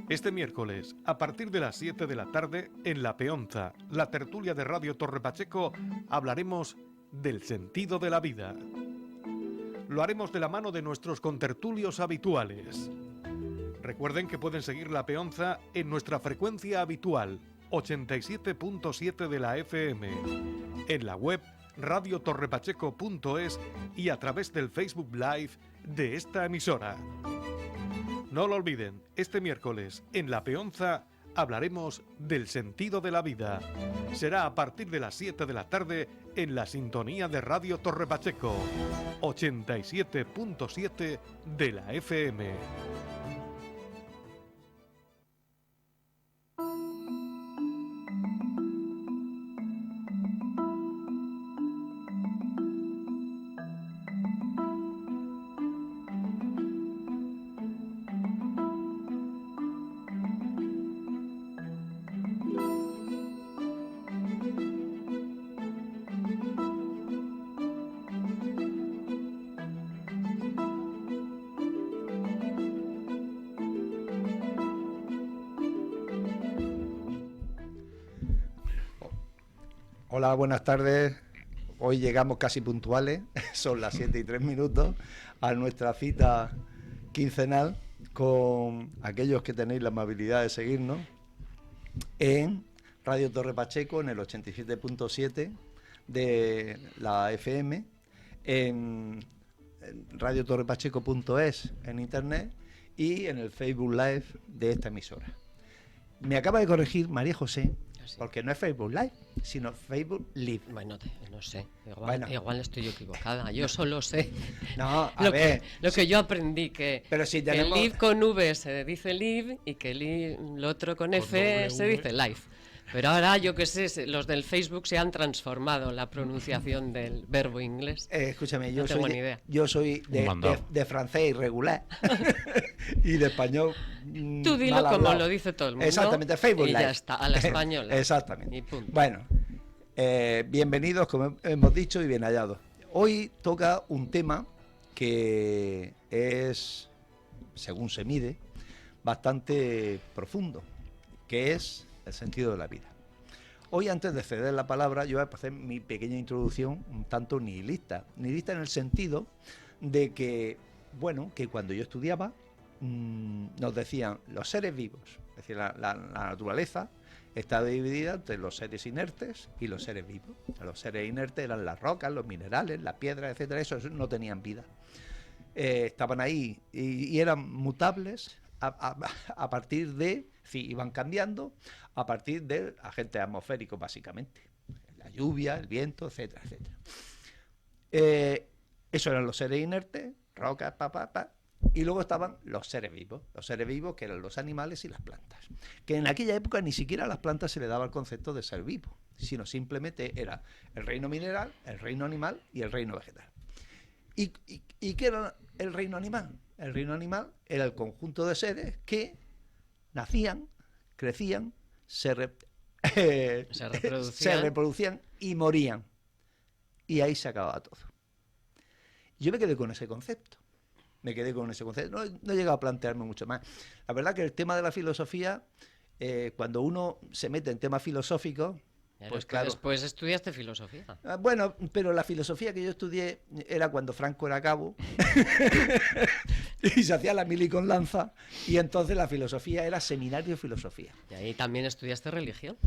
Este miércoles, a partir de las 7 de la tarde, en La Peonza, la tertulia de Radio Torre Pacheco, hablaremos del sentido de la vida. Lo haremos de la mano de nuestros contertulios habituales. Recuerden que pueden seguir La Peonza en nuestra frecuencia habitual, 87.7 de la FM, en la web radiotorrepacheco.es y a través del Facebook Live de esta emisora. No lo olviden, este miércoles en La Peonza hablaremos del sentido de la vida. Será a partir de las 7 de la tarde en la sintonía de Radio Torre Pacheco, 87.7 de la FM. Hola, buenas tardes. Hoy llegamos casi puntuales, son las 7:03 a nuestra cita quincenal con aquellos que tenéis la amabilidad de seguirnos en Radio Torre Pacheco, en el 87.7 de la FM, en radiotorrepacheco.es en internet y en el Facebook Live de esta emisora. Me acaba de corregir María José, porque no es Facebook Live, sino Facebook Live. Bueno, no sé, igual estoy yo equivocada. Yo solo sé lo que yo aprendí, que el Live con V se dice Live y que lo otro con F se dice Live. Pero ahora, yo qué sé, los del Facebook se han transformado la pronunciación del verbo inglés. Escúchame, no tengo ni idea. Yo soy de francés irregular y de español. Tú dilo como lo dice todo el mundo. Exactamente, Facebook y Live. Ya está, a la española. Exactamente. Y punto. Bueno, bienvenidos, como hemos dicho, y bien hallados. Hoy toca un tema que es, según se mide, bastante profundo, que es el sentido de la vida. Hoy, antes de ceder la palabra, yo voy a hacer mi pequeña introducción un tanto nihilista en el sentido de que, bueno, que cuando yo estudiaba nos decían los seres vivos, es decir, la naturaleza está dividida entre los seres inertes y los seres vivos. Los seres inertes eran las rocas, los minerales, las piedras, etcétera. Esos no tenían vida. Estaban ahí y eran mutables a partir de, sí, iban cambiando a partir del agente atmosférico, básicamente. La lluvia, el viento, etcétera, etcétera. Esos eran los seres inertes, rocas, y luego estaban los seres vivos que eran los animales y las plantas, que en aquella época ni siquiera a las plantas se le daba el concepto de ser vivo, sino simplemente era el reino mineral, el reino animal y el reino vegetal. ¿Y qué era el reino animal? El reino animal era el conjunto de seres que nacían, crecían, se reproducían y morían. Y ahí se acababa todo. Yo me quedé con ese concepto. No he llegado a plantearme mucho más. La verdad que el tema de la filosofía, cuando uno se mete en temas filosóficos, pues claro. Después estudiaste filosofía. Bueno, pero la filosofía que yo estudié era cuando Franco era cabo y se hacía la mili con lanza, y entonces la filosofía era seminario de filosofía. ¿Y ahí también estudiaste religión?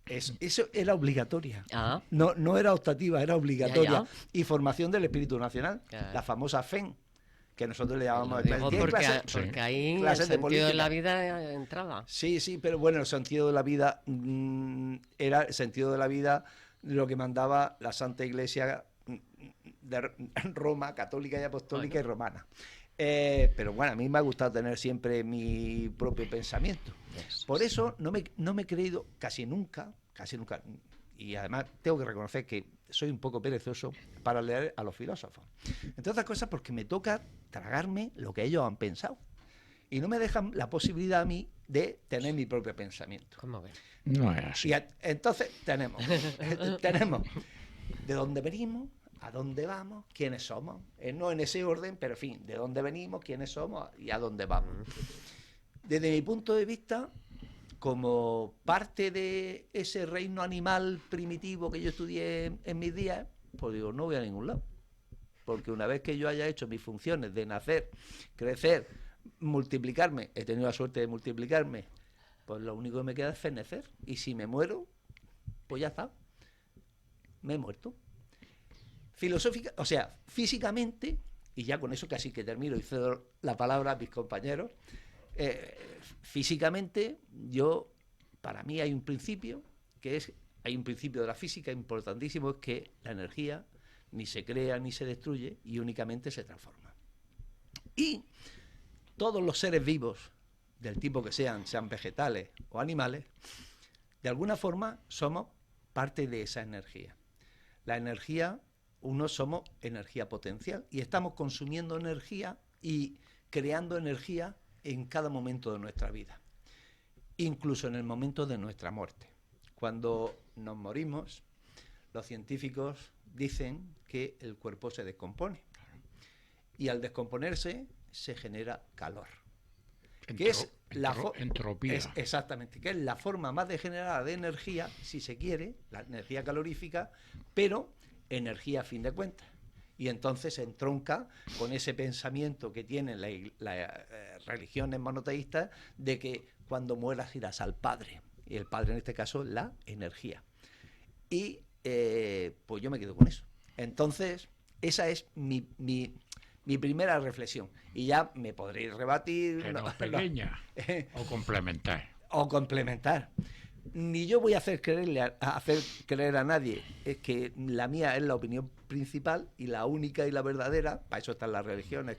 Eso era obligatoria. Ah. No era optativa, era obligatoria. Ya. Y formación del espíritu nacional, claro. La famosa FEN, que nosotros le llamamos porque ahí el sentido de la vida entraba. Sí, pero bueno, el sentido de la vida era el sentido de la vida lo que mandaba la Santa Iglesia de Roma, católica y apostólica y romana. Pero bueno, a mí me ha gustado tener siempre mi propio pensamiento. Por eso no me he creído casi nunca, y además tengo que reconocer que soy un poco perezoso para leer a los filósofos. Entre otras cosas porque me toca tragarme lo que ellos han pensado. Y no me dejan la posibilidad a mí de tener mi propio pensamiento. ¿Cómo ves? No es así. Y entonces tenemos de dónde venimos, a dónde vamos, quiénes somos. No en ese orden, pero en fin, de dónde venimos, quiénes somos y a dónde vamos. Desde mi punto de vista, como parte de ese reino animal primitivo que yo estudié en mis días, pues digo, no voy a ningún lado. Porque una vez que yo haya hecho mis funciones de nacer, crecer, multiplicarme, he tenido la suerte de multiplicarme, pues lo único que me queda es fenecer. Y si me muero, pues ya está. Me he muerto. Físicamente, y ya con eso casi que termino y cedo la palabra a mis compañeros, físicamente, para mí hay un principio hay un principio de la física importantísimo, es que la energía ni se crea ni se destruye y únicamente se transforma. Y todos los seres vivos, del tipo que sean vegetales o animales, de alguna forma somos parte de esa energía. La energía, somos energía potencial y estamos consumiendo energía y creando energía en cada momento de nuestra vida, incluso en el momento de nuestra muerte. Cuando nos morimos, los científicos dicen que el cuerpo se descompone y al descomponerse se genera calor. Entropía. Exactamente, que es la forma más degenerada de energía, si se quiere, la energía calorífica, pero energía a fin de cuentas. Y entonces se entronca con ese pensamiento que tienen las religiones monoteístas de que cuando mueras irás al Padre. Y el Padre, en este caso, la energía. Y pues yo me quedo con eso. Entonces, esa es mi primera reflexión. Y ya me podréis rebatir. Que no es pequeña. O complementar. O complementar. Ni yo voy a hacer creer a nadie. Es que la mía es la opinión principal y la única y la verdadera. Para eso están las religiones,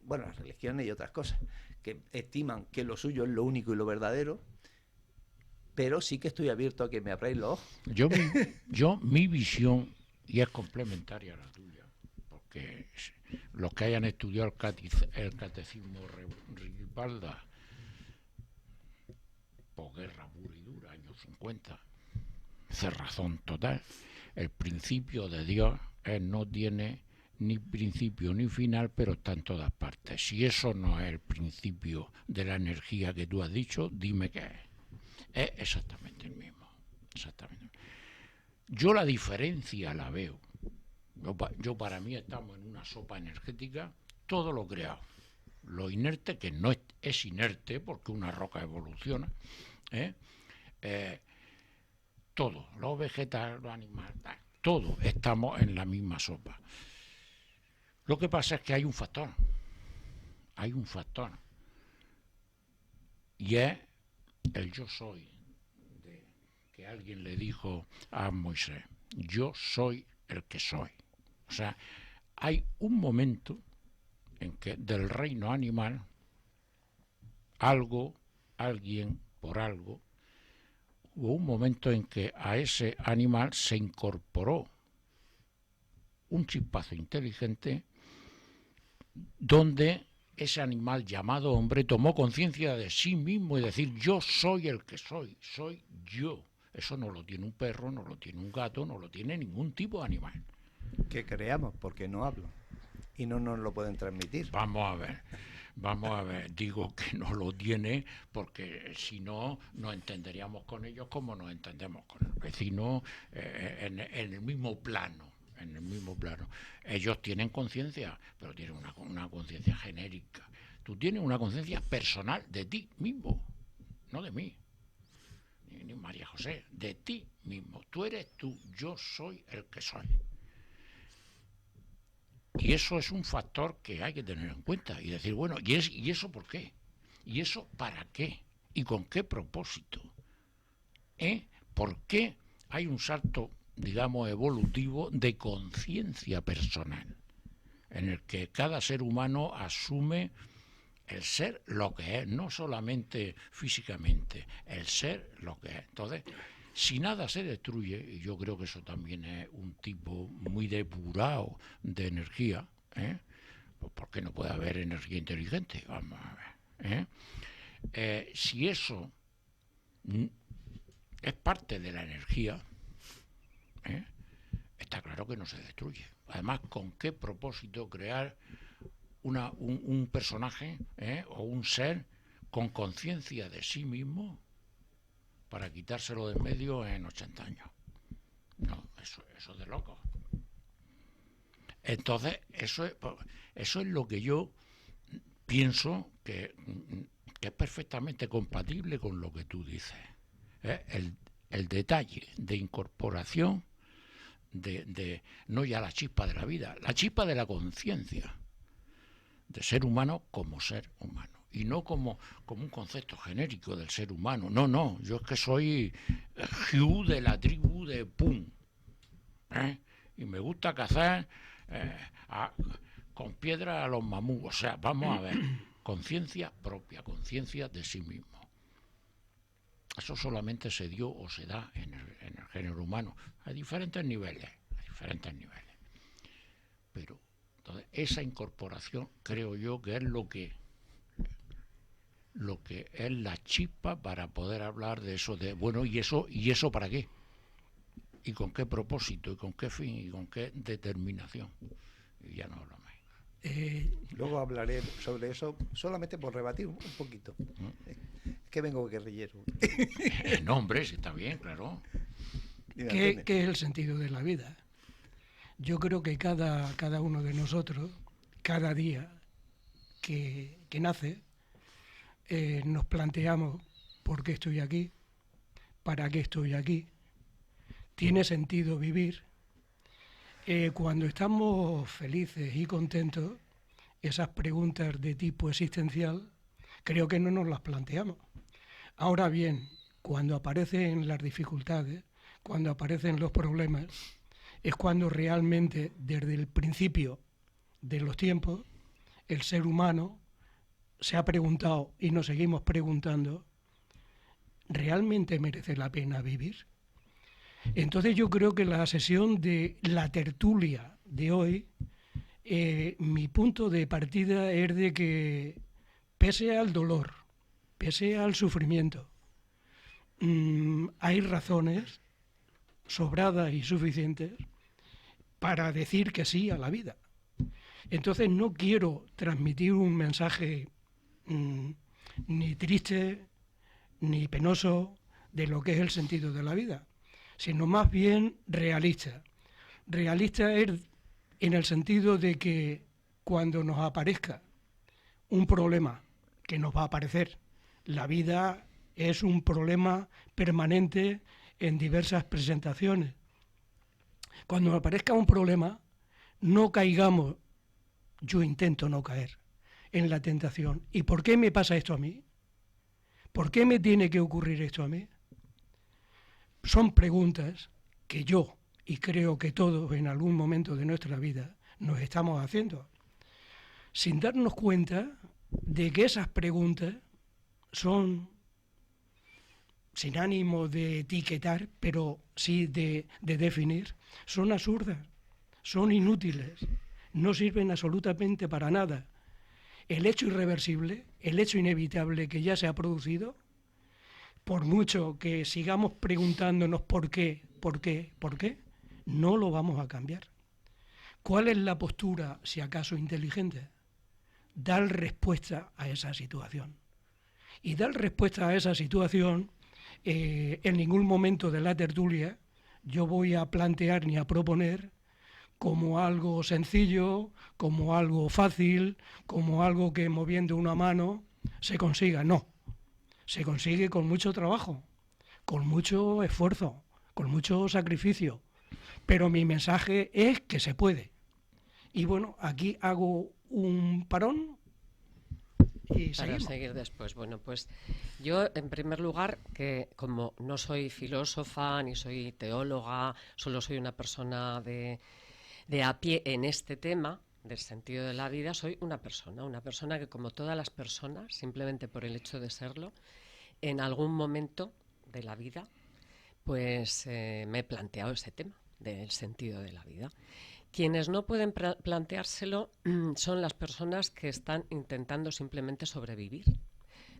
las religiones y otras cosas, que estiman que lo suyo es lo único y lo verdadero. Pero sí que estoy abierto a que me abráis los ojos. Mi visión, y es complementaria a la tuya, porque los que hayan estudiado el catecismo Ribalda, posguerra pura y dura, años 50, cerrazón total. El principio de Dios no tiene ni principio ni final, pero está en todas partes. Si eso no es el principio de la energía que tú has dicho, dime qué es. Es exactamente el mismo. Exactamente. Yo la diferencia la veo. Yo para mí estamos en una sopa energética, todo lo creado. Lo inerte, que no es inerte porque una roca evoluciona, todo, los vegetales, los animales, todo estamos en la misma sopa. Lo que pasa es que hay un factor, y es el yo soy, que alguien le dijo a Moisés, yo soy el que soy. O sea, hay un momento en que del reino animal, alguien, por algo, hubo un momento en que a ese animal se incorporó un chispazo inteligente donde ese animal llamado hombre tomó conciencia de sí mismo y decir, yo soy el que soy yo. Eso no lo tiene un perro, no lo tiene un gato, no lo tiene ningún tipo de animal. Que creamos, porque no hablo. Y no nos lo pueden transmitir. Vamos a ver, digo que no lo tiene porque si no, nos entenderíamos con ellos como nos entendemos con el vecino en el mismo plano. Ellos tienen conciencia, pero tienen una conciencia genérica. Tú tienes una conciencia personal de ti mismo, no de mí, ni María José, de ti mismo. Tú eres tú, yo soy el que soy. Y eso es un factor que hay que tener en cuenta y decir, bueno, ¿y eso por qué? ¿Y eso para qué? ¿Y con qué propósito? ¿Por qué hay un salto, digamos, evolutivo de conciencia personal en el que cada ser humano asume el ser lo que es, no solamente físicamente, el ser lo que es? Entonces, si nada se destruye, y yo creo que eso también es un tipo muy depurado de energía, pues ¿por qué no puede haber energía inteligente? Vamos a ver. Si eso es parte de la energía, está claro que no se destruye. Además, ¿con qué propósito crear un personaje o un ser con conciencia de sí mismo para quitárselo de en medio en 80 años. No, eso de loco. Entonces, eso es lo que yo pienso que es perfectamente compatible con lo que tú dices. El detalle de incorporación de no ya la chispa de la vida, la chispa de la conciencia, de ser humano como ser humano. Y no como un concepto genérico del ser humano. No, yo es que soy Hugh de la tribu de Pum. Y me gusta cazar con piedra a los mamús. O sea, vamos a ver, conciencia propia, conciencia de sí mismo. Eso solamente se dio o se da en el género humano, a diferentes niveles. Pero entonces, esa incorporación creo yo que es lo que es la chispa para poder hablar de eso, de bueno, y eso para qué, y con qué propósito, y con qué fin, y con qué determinación. Y ya no hablo más. Luego hablaré sobre eso, solamente por rebatir un poquito. Es que vengo guerrillero. No, hombre, sí, está bien, claro. ¿Qué es el sentido de la vida? Yo creo que cada uno de nosotros, cada día que nace, nos planteamos por qué estoy aquí, para qué estoy aquí, tiene sentido vivir. Cuando estamos felices y contentos, esas preguntas de tipo existencial creo que no nos las planteamos. Ahora bien, cuando aparecen las dificultades, cuando aparecen los problemas, es cuando realmente desde el principio de los tiempos el ser humano se ha preguntado y nos seguimos preguntando, ¿realmente merece la pena vivir? Entonces yo creo que la sesión de la tertulia de hoy, mi punto de partida es de que pese al dolor, pese al sufrimiento, hay razones sobradas y suficientes para decir que sí a la vida. Entonces no quiero transmitir un mensaje ni triste ni penoso de lo que es el sentido de la vida, sino más bien realista. Realista es en el sentido de que cuando nos aparezca un problema, que nos va a aparecer, la vida es un problema permanente en diversas presentaciones. Cuando nos aparezca un problema, no caigamos, yo intento no caer, en la tentación. ¿Y por qué me pasa esto a mí? ¿Por qué me tiene que ocurrir esto a mí? Son preguntas que yo, y creo que todos en algún momento de nuestra vida, nos estamos haciendo, sin darnos cuenta de que esas preguntas son, sin ánimo de etiquetar, pero sí de definir, son absurdas, son inútiles, no sirven absolutamente para nada. El hecho irreversible, el hecho inevitable que ya se ha producido, por mucho que sigamos preguntándonos por qué, no lo vamos a cambiar. ¿Cuál es la postura, si acaso inteligente? Dar respuesta a esa situación. Y dar respuesta a esa situación, en ningún momento de la tertulia yo voy a plantear ni a proponer como algo sencillo, como algo fácil, como algo que moviendo una mano se consiga. No, se consigue con mucho trabajo, con mucho esfuerzo, con mucho sacrificio, pero mi mensaje es que se puede. Y bueno, aquí hago un parón y para seguir después. Bueno, pues yo, en primer lugar, que como no soy filósofa ni soy teóloga, solo soy una persona de a pie en este tema del sentido de la vida, soy una persona que, como todas las personas, simplemente por el hecho de serlo, en algún momento de la vida, pues me he planteado ese tema del sentido de la vida. Quienes no pueden planteárselo son las personas que están intentando simplemente sobrevivir,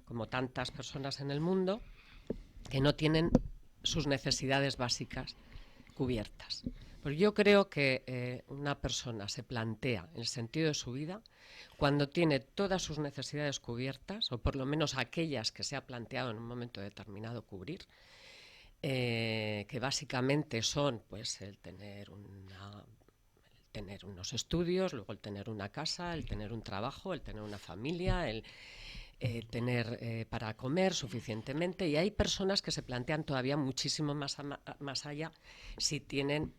como tantas personas en el mundo que no tienen sus necesidades básicas cubiertas. Pues yo creo que una persona se plantea el sentido de su vida cuando tiene todas sus necesidades cubiertas, o por lo menos aquellas que se ha planteado en un momento determinado cubrir, que básicamente son pues el tener unos estudios, luego el tener una casa, el tener un trabajo, el tener una familia, el tener para comer suficientemente, y hay personas que se plantean todavía muchísimo más allá si tienen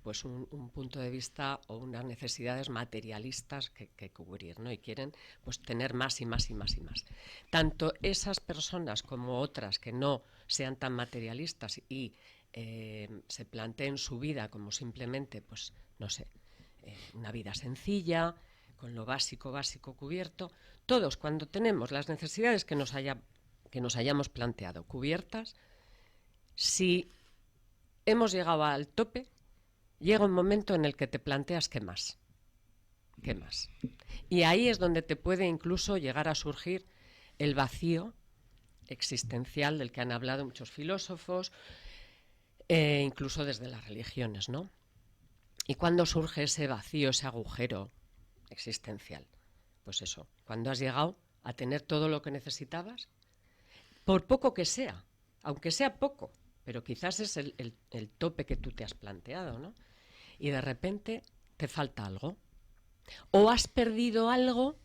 pues un punto de vista o unas necesidades materialistas que cubrir, ¿no? Y quieren pues tener más y más y más y más. Tanto esas personas como otras que no sean tan materialistas y se planteen su vida como simplemente, pues no sé, una vida sencilla, con lo básico cubierto. Todos, cuando tenemos las necesidades que nos hayamos planteado cubiertas, si hemos llegado al tope, llega un momento en el que te planteas ¿qué más? ¿Qué más? Y ahí es donde te puede incluso llegar a surgir el vacío existencial del que han hablado muchos filósofos, incluso desde las religiones, ¿no? ¿Y cuándo surge ese vacío, ese agujero existencial? Pues eso, cuando has llegado a tener todo lo que necesitabas, por poco que sea, aunque sea poco, pero quizás es el tope que tú te has planteado, ¿no? Y de repente te falta algo. O has perdido algo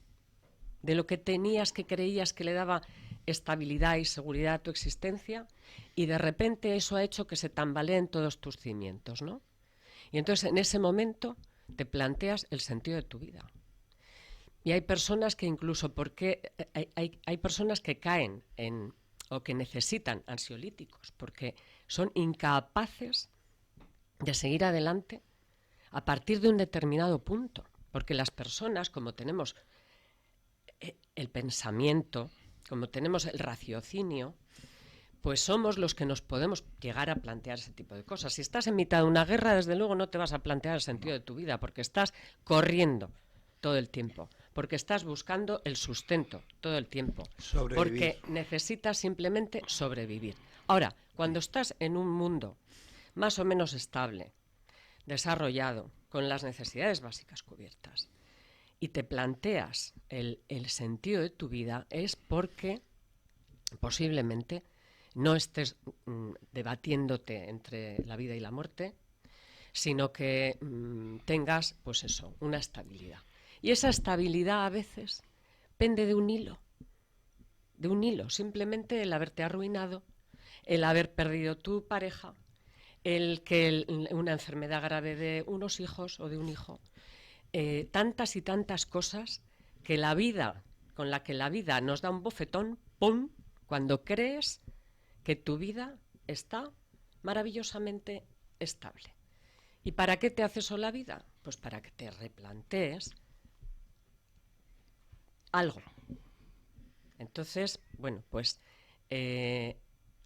de lo que tenías, que creías que le daba estabilidad y seguridad a tu existencia, y de repente eso ha hecho que se tambaleen todos tus cimientos, ¿no? Y entonces en ese momento te planteas el sentido de tu vida. Y hay personas que incluso, porque hay personas que caen o que necesitan ansiolíticos porque son incapaces de seguir adelante a partir de un determinado punto. Porque las personas, como tenemos el pensamiento, como tenemos el raciocinio, pues somos los que nos podemos llegar a plantear ese tipo de cosas. Si estás en mitad de una guerra, desde luego no te vas a plantear el sentido de tu vida, porque estás corriendo todo el tiempo, porque estás buscando el sustento todo el tiempo, porque necesitas simplemente sobrevivir. Ahora, cuando estás en un mundo más o menos estable, desarrollado, con las necesidades básicas cubiertas, y te planteas el sentido de tu vida, es porque posiblemente no estés debatiéndote entre la vida y la muerte, sino que tengas, pues eso, una estabilidad. Y esa estabilidad a veces pende de un hilo, simplemente el haberte arruinado, el haber perdido tu pareja, el que una enfermedad grave de unos hijos o de un hijo, tantas y tantas cosas que la vida, con la que la vida nos da un bofetón, ¡pum!, cuando crees que tu vida está maravillosamente estable. ¿Y para qué te hace eso la vida? Pues para que te replantees algo. Entonces, bueno, pues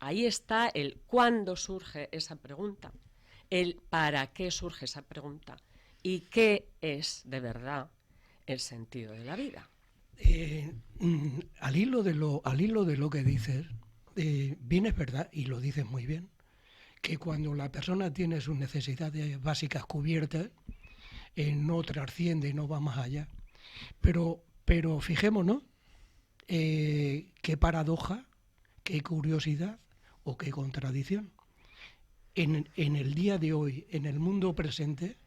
ahí está el cuándo surge esa pregunta, el para qué surge esa pregunta y qué es de verdad el sentido de la vida. Al hilo de lo que dices, bien es verdad, y lo dices muy bien, que cuando la persona tiene sus necesidades básicas cubiertas, no trasciende, no va más allá. Pero fijémonos qué paradoja, qué curiosidad o qué contradicción. En el día de hoy, en el mundo presente,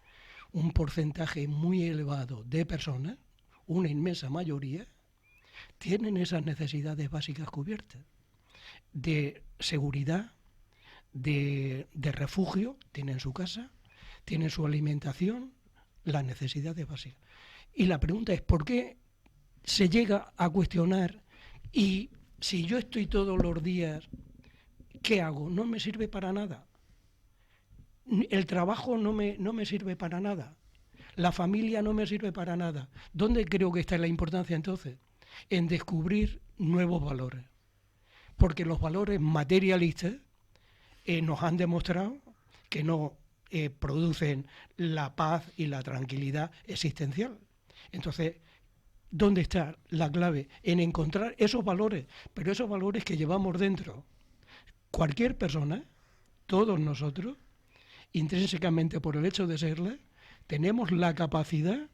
un porcentaje muy elevado de personas, una inmensa mayoría, tienen esas necesidades básicas cubiertas. De seguridad, de refugio, tienen su casa, tienen su alimentación, las necesidades básicas. Y la pregunta es, ¿por qué se llega a cuestionar? Y si yo estoy todos los días, ¿qué hago? No me sirve para nada. El trabajo no me sirve para nada. La familia no me sirve para nada. ¿Dónde creo que está la importancia entonces? En descubrir nuevos valores. Porque los valores materialistas nos han demostrado que no producen la paz y la tranquilidad existencial. Entonces, ¿dónde está la clave? En encontrar esos valores, pero esos valores que llevamos dentro. Cualquier persona, todos nosotros, intrínsecamente por el hecho de serla, tenemos la capacidad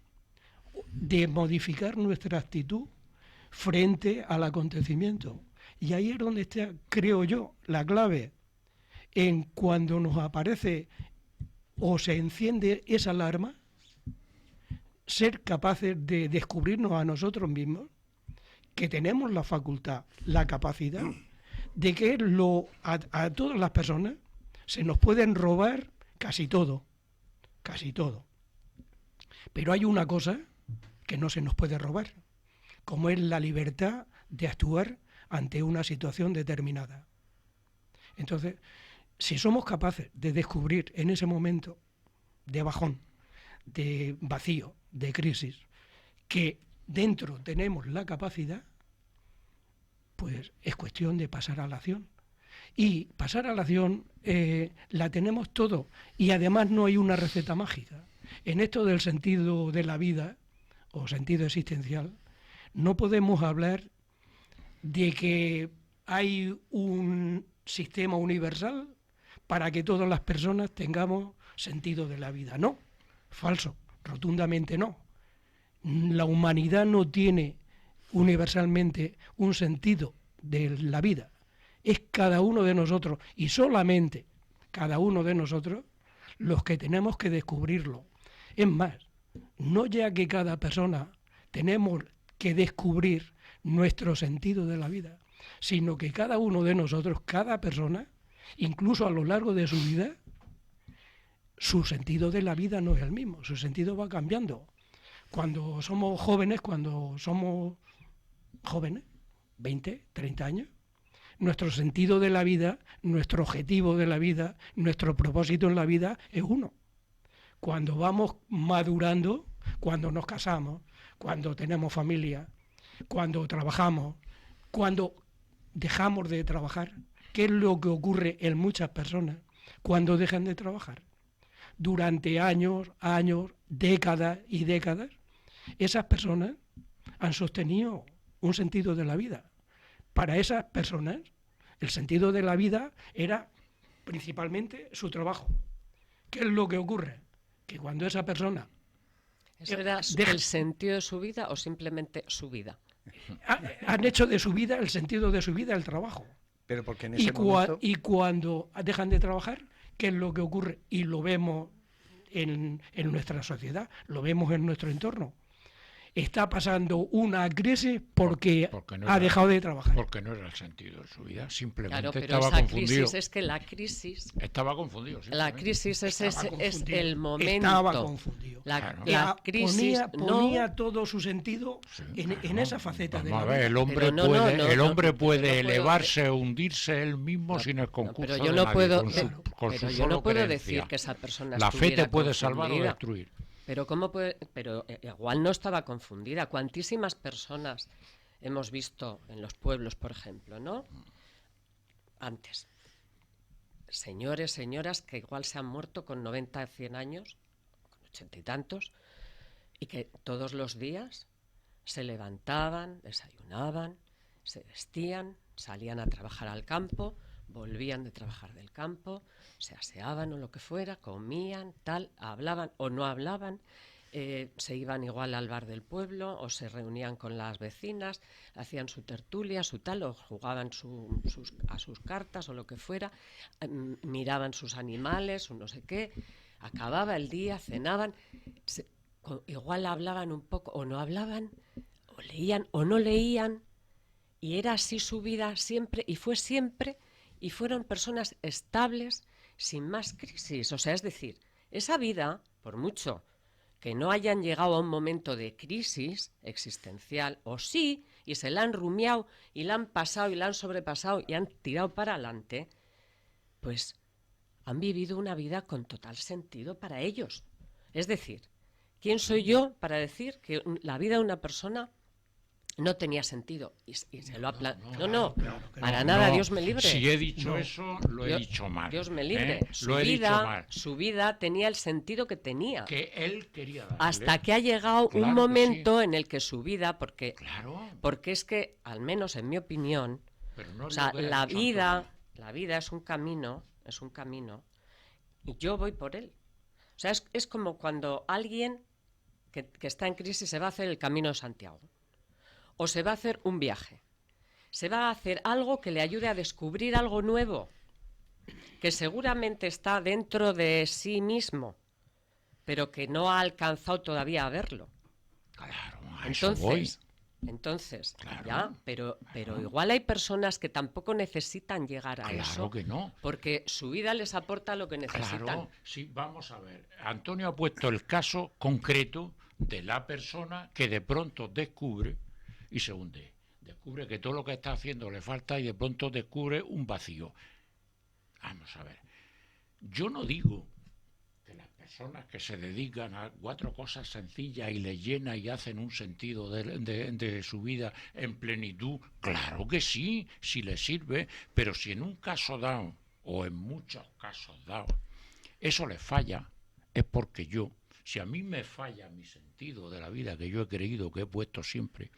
de modificar nuestra actitud frente al acontecimiento. Y ahí es donde está, creo yo, la clave, en cuando nos aparece o se enciende esa alarma, ser capaces de descubrirnos a nosotros mismos, que tenemos la facultad, la capacidad, de que a todas las personas se nos pueden robar casi todo. Pero hay una cosa que no se nos puede robar, como es la libertad de actuar ante una situación determinada. Entonces, si somos capaces de descubrir en ese momento de bajón, de vacío, de crisis, que dentro tenemos la capacidad, pues es cuestión de pasar a la acción. Y pasar a la acción la tenemos todo, y además no hay una receta mágica. En esto del sentido de la vida, o sentido existencial, no podemos hablar de que hay un sistema universal para que todas las personas tengamos sentido de la vida. No, falso, rotundamente no. La humanidad no tiene universalmente un sentido de la vida. Es cada uno de nosotros, y solamente cada uno de nosotros, los que tenemos que descubrirlo. Es más, no ya que cada persona tenemos que descubrir nuestro sentido de la vida, sino que cada uno de nosotros, cada persona, incluso a lo largo de su vida, su sentido de la vida no es el mismo, su sentido va cambiando. Cuando somos jóvenes, 20, 30 años, nuestro sentido de la vida, nuestro objetivo de la vida, nuestro propósito en la vida es uno. Cuando vamos madurando, cuando nos casamos, cuando tenemos familia, cuando trabajamos, cuando dejamos de trabajar, ¿qué es lo que ocurre en muchas personas cuando dejan de trabajar? Durante años, décadas y décadas, esas personas han sostenido un sentido de la vida. Para esas personas, el sentido de la vida era principalmente su trabajo. ¿Qué es lo que ocurre? Que cuando esa persona... ¿Eso era el sentido de su vida o simplemente su vida? Han hecho de su vida, el sentido de su vida, el trabajo. Pero porque en ese momento... Y cuando dejan de trabajar, ¿qué es lo que ocurre? Y lo vemos en nuestra sociedad, lo vemos en nuestro entorno. Está pasando una crisis porque no ha dejado de trabajar. Porque no era el sentido de su vida, simplemente claro, pero estaba esa confundido. Crisis es que la crisis... Estaba confundido. La crisis es el momento. Estaba confundido. La crisis ponía todo su sentido en esa faceta de la vida. El hombre puede elevarse o hundirse él mismo sin el concurso de nadie, pero yo no puedo decir que esa persona la fe te puede confundida. salvar o destruir. Pero igual no estaba confundida. ¿Cuantísimas personas hemos visto en los pueblos, por ejemplo, ¿no? Antes. Señores, señoras que igual se han muerto con 90, 100 años, con 80 y tantos, y que todos los días se levantaban, desayunaban, se vestían, salían a trabajar al campo, volvían de trabajar del campo, se aseaban o lo que fuera, comían, tal, hablaban o no hablaban, se iban igual al bar del pueblo o se reunían con las vecinas, hacían su tertulia, su tal, o jugaban a sus cartas o lo que fuera, miraban sus animales o no sé qué, acababa el día, cenaban, igual hablaban un poco o no hablaban, o leían o no leían, y era así su vida siempre, y fue siempre, y fueron personas estables, sin más crisis. O sea, es decir, esa vida, por mucho que no hayan llegado a un momento de crisis existencial, o sí, y se la han rumiado, y la han pasado, y la han sobrepasado, y han tirado para adelante, pues han vivido una vida con total sentido para ellos. Es decir, ¿quién soy yo para decir que la vida de una persona no tenía sentido? Y se lo ha No, para nada, Dios me libre. Si he dicho eso, lo he dicho mal. Dios me libre. Su vida tenía el sentido que tenía. Que él quería darle. Hasta que ha llegado un momento en el que su vida, porque es que, al menos en mi opinión, la vida es un camino, y yo voy por él. O sea, es como cuando alguien que está en crisis se va a hacer el Camino de Santiago o se va a hacer un viaje. Se va a hacer algo que le ayude a descubrir algo nuevo, que seguramente está dentro de sí mismo, pero que no ha alcanzado todavía a verlo. Claro, a eso Entonces, claro, ya, pero igual hay personas que tampoco necesitan llegar a eso. Claro que no. Porque su vida les aporta lo que necesitan. Claro, sí, vamos a ver. Antonio ha puesto el caso concreto de la persona que de pronto descubre y se hunde. Descubre que todo lo que está haciendo le falta y de pronto descubre un vacío. Vamos a ver. Yo no digo que las personas que se dedican a 4 cosas sencillas y les llena y hacen un sentido de su vida en plenitud, claro que sí, si les sirve, pero si en un caso dado, o en muchos casos dados, eso les falla, es porque si a mí me falla mi sentido de la vida que yo he creído que he puesto siempre,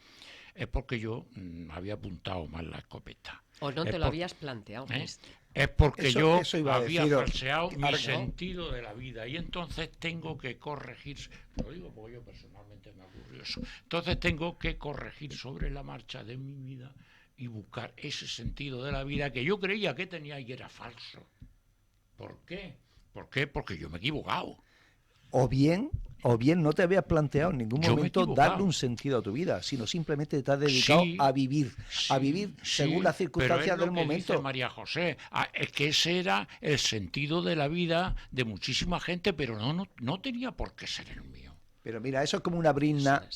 es porque yo había apuntado mal la escopeta. O no te lo habías planteado. Es porque yo había falseado mi sentido de la vida y entonces tengo que corregir, lo digo porque yo personalmente me ocurrió eso, entonces tengo que corregir sobre la marcha de mi vida y buscar ese sentido de la vida que yo creía que tenía y era falso. ¿Por qué? Porque yo me he equivocado. O bien no te habías planteado en ningún momento darle un sentido a tu vida, sino simplemente te has dedicado a vivir según las circunstancias del momento. Dice María José, es que ese era el sentido de la vida de muchísima gente, pero no tenía por qué ser el mío. Pero mira, eso es como una brizna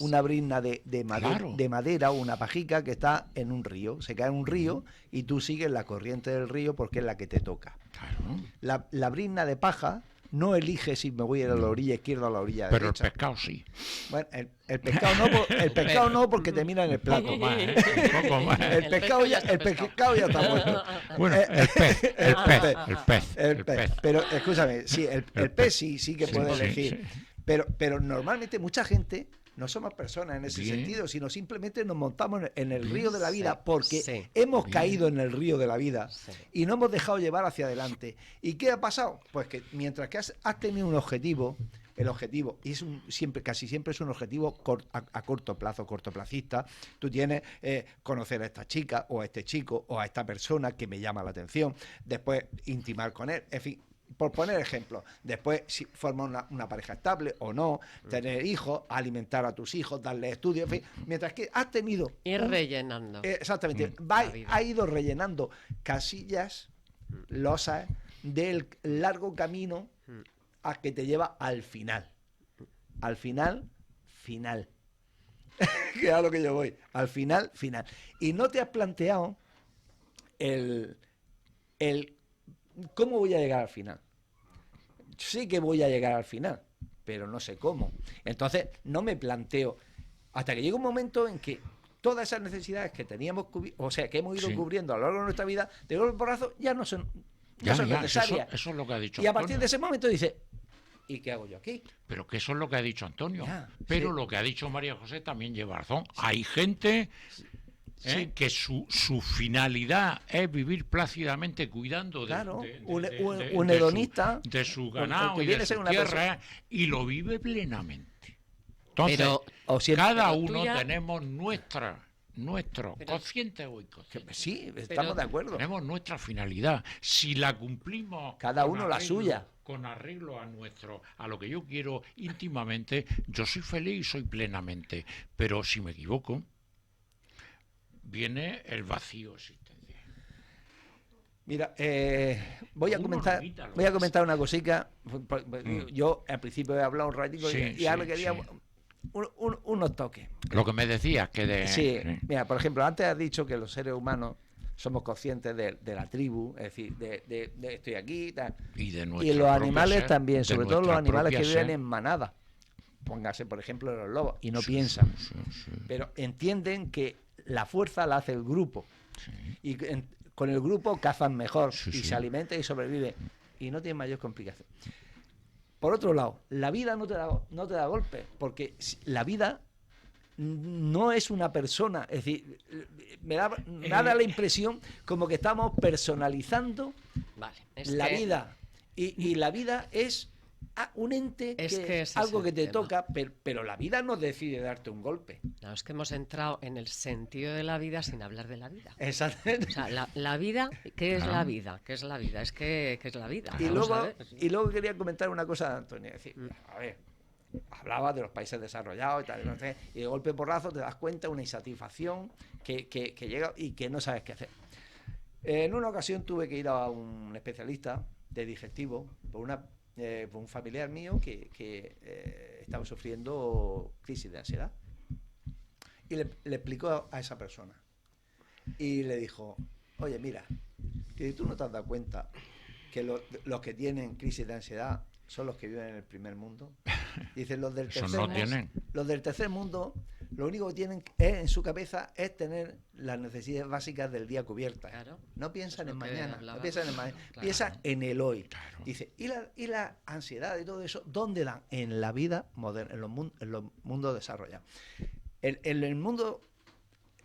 de madera o una pajica que está en un río. Se cae en un río y tú sigues la corriente del río porque es la que te toca. Claro. La brizna de paja no elige si me voy a ir a la orilla izquierda o a la orilla derecha. Pero el pescado sí. Bueno, el pescado no, porque te mira en el plato. Un poco más. El pescado ya está muerto. Bueno, el pez. Pero escúchame, sí, el pez sí que puede elegir. Sí. Pero normalmente mucha gente no somos personas en ese sentido, sino simplemente nos montamos en el río de la vida porque hemos caído en el río de la vida y no hemos dejado llevar hacia adelante. ¿Y qué ha pasado? Pues que mientras que has tenido un objetivo, el objetivo, y casi siempre es un objetivo a corto plazo, cortoplacista, tú tienes conocer a esta chica o a este chico o a esta persona que me llama la atención, después intimar con él, en fin. Por poner ejemplos, después si formar una pareja estable o no, tener hijos, alimentar a tus hijos, darles estudios, en fin, mientras que has tenido... Ir rellenando. Exactamente, ha ido rellenando casillas, losas del largo camino a que te lleva al final. Al final. Que es a lo que yo voy. Al final. Y no te has planteado el ¿cómo voy a llegar al final? Sí que voy a llegar al final, pero no sé cómo. Entonces, no me planteo. Hasta que llega un momento en que todas esas necesidades que teníamos, que hemos ido cubriendo a lo largo de nuestra vida, de golpe porrazo, ya no son necesarias. Eso es lo que ha dicho Antonio. Y a partir de ese momento dice, ¿y qué hago yo aquí? Pero que eso es lo que ha dicho Antonio. Pero lo que ha dicho María José también lleva razón. Hay gente... que su finalidad es vivir plácidamente cuidando un hedonista de su ganado y de su tierra y lo vive plenamente. Entonces, cada uno tenemos nuestro consciente o inconsciente. Sí, estamos de acuerdo. Tenemos nuestra finalidad. Si la cumplimos cada uno la suya. Con arreglo a lo que yo quiero íntimamente, yo soy feliz y soy plenamente. Pero si me equivoco, viene el vacío existencial. Mira, voy a comentar una cosita. Yo al principio he hablado un ratito y ahora quería unos toques. Lo que me decías que Sí, mira, por ejemplo, antes has dicho que los seres humanos somos conscientes de la tribu, es decir, de estoy aquí tal. Y los animales también, sobre todo los animales que viven en manada. Póngase, por ejemplo, los lobos, y no piensan. Pero entienden que la fuerza la hace el grupo. Y con el grupo cazan mejor y se alimentan y sobreviven. Y no tienen mayor complicación. Por otro lado, la vida no te da golpes, porque la vida no es una persona. Es decir, me da la impresión como que estamos personalizando la vida Y la vida es un ente que es algo que te toca, pero la vida no decide darte un golpe. No, es que hemos entrado en el sentido de la vida sin hablar de la vida. Exactamente. O sea, la vida, ¿qué es la vida? ¿Qué es la vida? Es que es la vida. Y luego quería comentar una cosa, Antonio. Es decir, a ver, hablaba de los países desarrollados y tal, ¿no? Y de golpe porrazo te das cuenta de una insatisfacción que llega y que no sabes qué hacer. En una ocasión tuve que ir a un especialista de digestivo por un familiar mío que estaba sufriendo crisis de ansiedad. Y le explicó a esa persona. Y le dijo, oye, mira, que tú no te has dado cuenta que los que tienen crisis de ansiedad son los que viven en el primer mundo. Dicen, los del tercer mundo, lo único que tienen en su cabeza es tener las necesidades básicas del día cubiertas. Claro. No piensan en mañana, piensan en el hoy. Claro. Dice, ¿y la ansiedad y todo eso dónde dan? En la vida moderna, en los mundos desarrollados. En el mundo,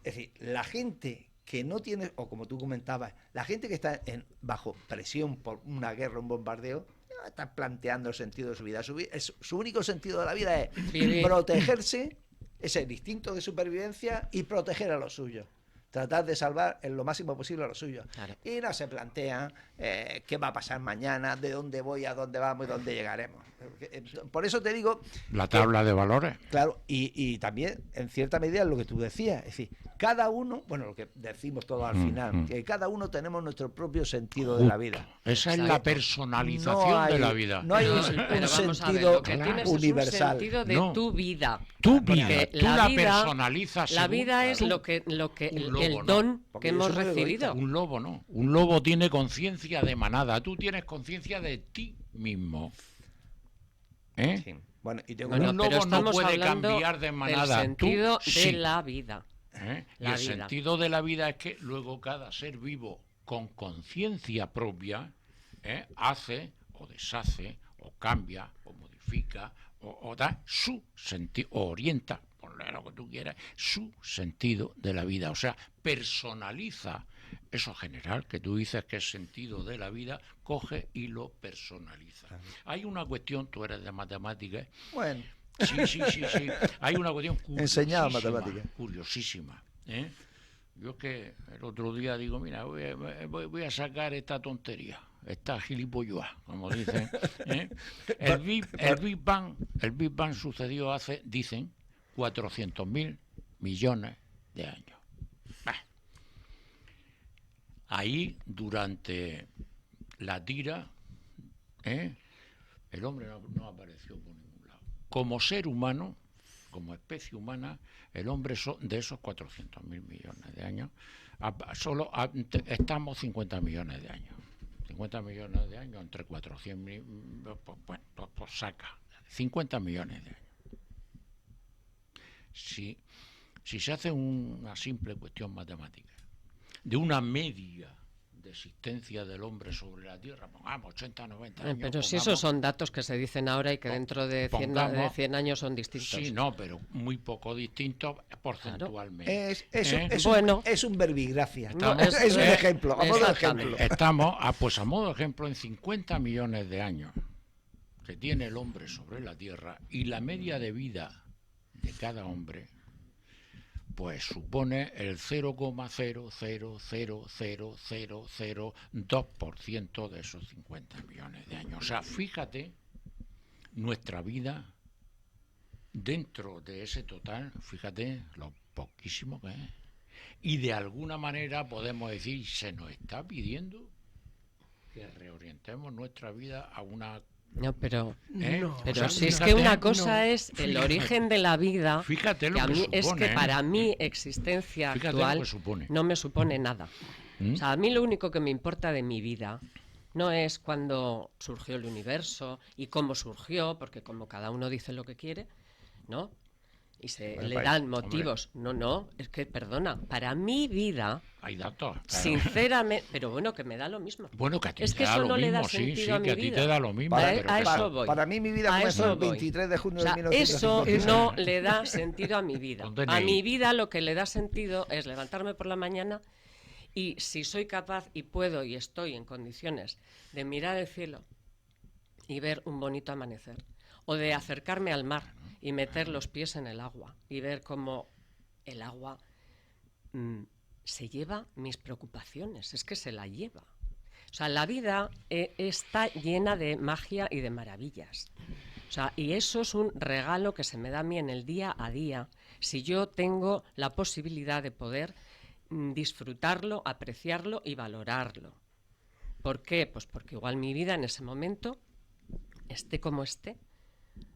es decir, la gente que no tiene, o como tú comentabas, la gente que está bajo presión por una guerra, un bombardeo, está planteando el sentido de su vida. Su único sentido de la vida es protegerse, es el instinto de supervivencia y proteger a los suyos. Tratar de salvar en lo máximo posible a los suyos. Claro. Y no se plantean qué va a pasar mañana, de dónde voy, a dónde vamos y dónde llegaremos. Por eso te digo... La tabla de valores. Claro, y también, en cierta medida, lo que tú decías. Es decir, cada uno, bueno, lo que decimos todos al final, que cada uno tenemos nuestro propio sentido de la vida. Esa es la personalización de la vida. No hay un sentido lo que tienes universal. Es un sentido de tu vida. Tu vida, tú la personalizas. La vida es lo que el don que hemos recibido. Un lobo no. Un lobo tiene conciencia de manada. Tú tienes conciencia de ti mismo. Sí. Bueno, un lobo no puede cambiar de manada. El sentido de la vida. Y el sentido de la vida es que luego cada ser vivo con conciencia propia hace o deshace o cambia o modifica o da su sentido, o orienta, ponle lo que tú quieras, su sentido de la vida. O sea, personaliza eso general que tú dices que es sentido de la vida, coge y lo personaliza. Hay una cuestión, tú eres de matemáticas. Bueno. Sí. Hay una cuestión curiosísima. Yo que el otro día digo, mira, voy a sacar esta tontería, esta gilipollas, como dicen. El Big Bang sucedió hace, dicen, 400.000 millones de años. Ahí, durante la tira, el hombre no apareció por ningún lado. Como ser humano, como especie humana, el hombre de esos 400.000 millones de años, solo estamos 50 millones de años. 50 millones de años entre 400.000, pues saca 50 millones de años. Si se hace una simple cuestión matemática, de una media de existencia del hombre sobre la Tierra, pongamos 80, 90 años. Pero si esos son datos que se dicen ahora y que dentro de 100 años son distintos. Sí, no, pero muy poco distintos porcentualmente. Es un verbigrafia. Es un ejemplo. A modo de ejemplo. Estamos, a modo de ejemplo, en 50 millones de años que tiene el hombre sobre la Tierra y la media de vida de cada hombre, pues supone el 0,0000002% de esos 50 millones de años. O sea, fíjate nuestra vida dentro de ese total, fíjate lo poquísimo que es. Y de alguna manera podemos decir, se nos está pidiendo que reorientemos nuestra vida a una... No, pero o sea, si es que una cosa es el origen de la vida, fíjate lo que a mí supone, es que para mi existencia actual no me supone nada. O sea, a mí lo único que me importa de mi vida no es cuándo surgió el universo y cómo surgió, porque como cada uno dice lo que quiere, ¿no? Y le dan motivos. Hombre. No, es que, perdona, para mi vida... Hay datos. Claro. Sinceramente, pero bueno, que me da lo mismo. Bueno, que a ti es te que da eso lo no mismo, le da sentido a mi que vida. A ti te da lo mismo. A eso voy. Para mí mi vida comenzó el 23 de junio de 1950. Eso no le da sentido a mi vida. A mi vida lo que le da sentido es levantarme por la mañana y si soy capaz y puedo y estoy en condiciones de mirar el cielo y ver un bonito amanecer, o de acercarme al mar y meter los pies en el agua y ver cómo el agua se lleva mis preocupaciones, es que se la lleva. O sea, la vida está llena de magia y de maravillas. O sea, y eso es un regalo que se me da a mí en el día a día, si yo tengo la posibilidad de poder disfrutarlo, apreciarlo y valorarlo. ¿Por qué? Pues porque igual mi vida en ese momento, esté como esté,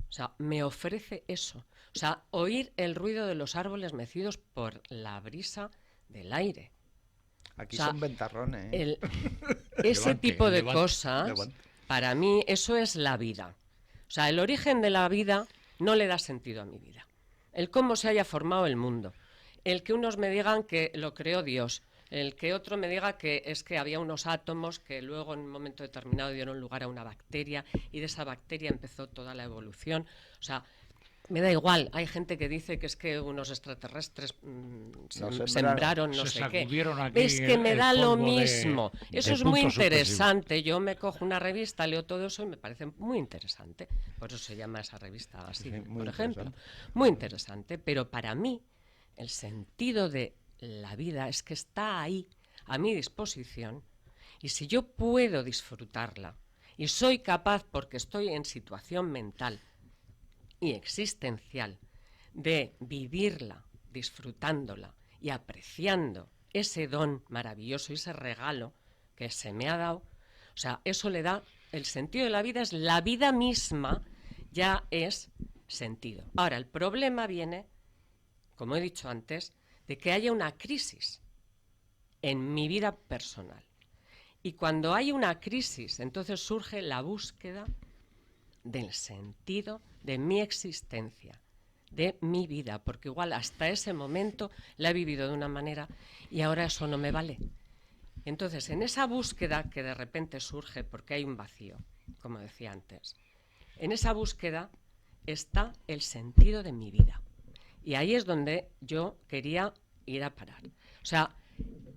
o sea, me ofrece eso. O sea, oír el ruido de los árboles mecidos por la brisa del aire. Aquí son ventarrones. Ese tipo de cosas, para mí, eso es la vida. O sea, el origen de la vida no le da sentido a mi vida. El cómo se haya formado el mundo. El que unos me digan que lo creó Dios. El que otro me diga que es que había unos átomos que luego en un momento determinado dieron lugar a una bacteria y de esa bacteria empezó toda la evolución. O sea, me da igual, hay gente que dice que es que unos extraterrestres sembraron no sé qué. Es que me da lo mismo. Eso es muy interesante. Yo me cojo una revista, leo todo eso y me parece muy interesante. Por eso se llama esa revista así, por ejemplo. Muy interesante. Pero para mí, el sentido de la vida es que está ahí, a mi disposición. Y si yo puedo disfrutarla y soy capaz, porque estoy en situación mental y existencial, de vivirla, disfrutándola y apreciando ese don maravilloso, ese regalo que se me ha dado, o sea, eso le da, el sentido de la vida es la vida misma, ya es sentido. Ahora, el problema viene, como he dicho antes, de que haya una crisis en mi vida personal. Y cuando hay una crisis, entonces surge la búsqueda del sentido de mi existencia, de mi vida, porque igual hasta ese momento la he vivido de una manera y ahora eso no me vale. Entonces, en esa búsqueda que de repente surge porque hay un vacío, como decía antes, en esa búsqueda está el sentido de mi vida. Y ahí es donde yo quería ir a parar. O sea,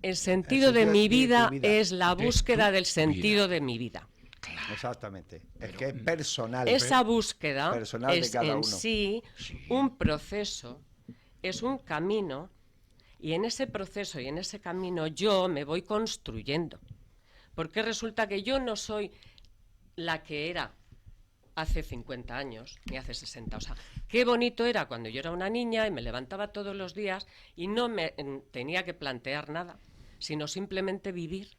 el sentido de mi vida es la búsqueda del sentido de mi vida. Claro. Exactamente. Es que es personal. Esa búsqueda personal es de cada en uno. sí un proceso, es un camino, y en ese proceso y en ese camino yo me voy construyendo. Porque resulta que yo no soy la que era hace 50 años, ni hace 60. O sea, qué bonito era cuando yo era una niña y me levantaba todos los días y no me tenía que plantear nada, sino simplemente vivir.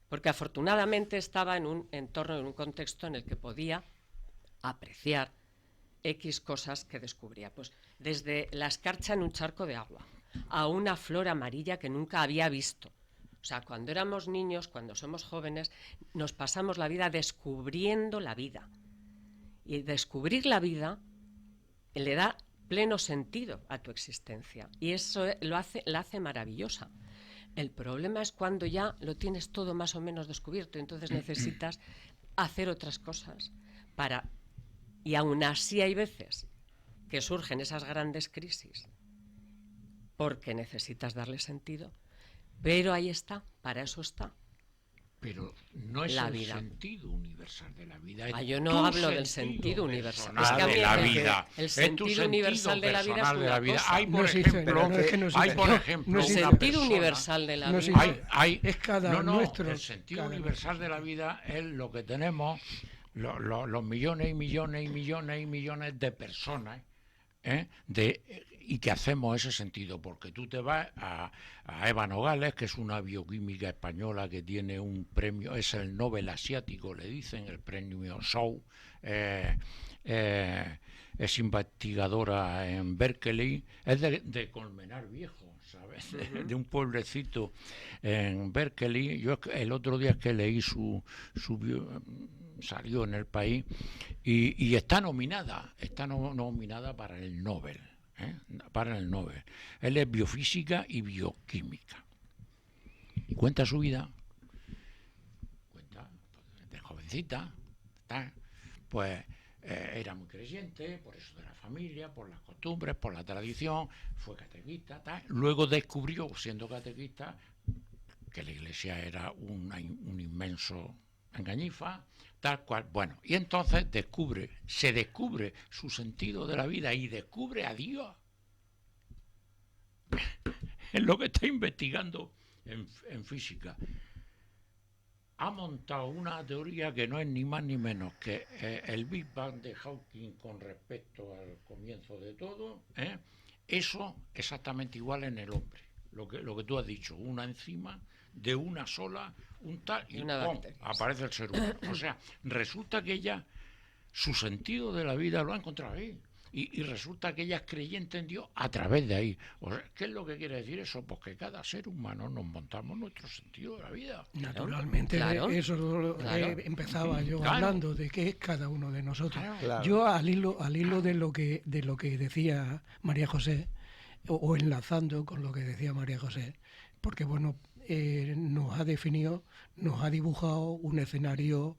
Porque afortunadamente estaba en un entorno, en un contexto en el que podía apreciar X cosas que descubría. Pues desde la escarcha en un charco de agua a una flor amarilla que nunca había visto. O sea, cuando éramos niños, cuando somos jóvenes, nos pasamos la vida descubriendo la vida. Y descubrir la vida le da pleno sentido a tu existencia. Y eso la hace maravillosa. El problema es cuando ya lo tienes todo más o menos descubierto, entonces necesitas hacer otras cosas para... Y aún así hay veces que surgen esas grandes crisis porque necesitas darle sentido, pero ahí está, para eso está. Pero no es la el vida. Sentido universal de la vida. Yo no hablo del sentido universal. Es que a mí de la vida. El sentido universal de la vida es una cosa. Hay, por ejemplo, el sentido universal de la vida es cada nuestro. El sentido universal de la vida es lo que tenemos los millones y millones y millones y millones de personas, y que hacemos ese sentido, porque tú te vas a Eva Nogales, que es una bioquímica española que tiene un premio, es el Nobel asiático, le dicen, el premio Shaw, es investigadora en Berkeley, es de Colmenar Viejo, ¿sabes? De un pueblecito en Berkeley. Yo el otro día es que leí salió en El País y está nominada para el Nobel. Para el Nobel. Él es biofísica y bioquímica. Y cuenta su vida. Cuenta de jovencita. Pues era muy creyente, por eso de la familia, por las costumbres, por la tradición. Fue catequista. Luego descubrió, siendo catequista, que la iglesia era un inmenso engañifa, tal cual. Bueno, y entonces se descubre su sentido de la vida y descubre a Dios. Es lo que está investigando en física. Ha montado una teoría que no es ni más ni menos que el Big Bang de Hawking con respecto al comienzo de todo, eso exactamente igual en el hombre. Lo que tú has dicho, una enzima de una sola, un tal, y ¡pum!, aparece el ser humano. O sea, resulta que ella, su sentido de la vida lo ha encontrado ahí. Y resulta que ella es creyente en Dios a través de ahí. O sea, ¿qué es lo que quiere decir eso? Pues que cada ser humano nos montamos nuestro sentido de la vida. Naturalmente, eso empezaba yo hablando de qué es cada uno de nosotros. Yo al hilo de lo que decía María José, o enlazando con lo que decía María José, porque bueno, nos ha definido, nos ha dibujado un escenario,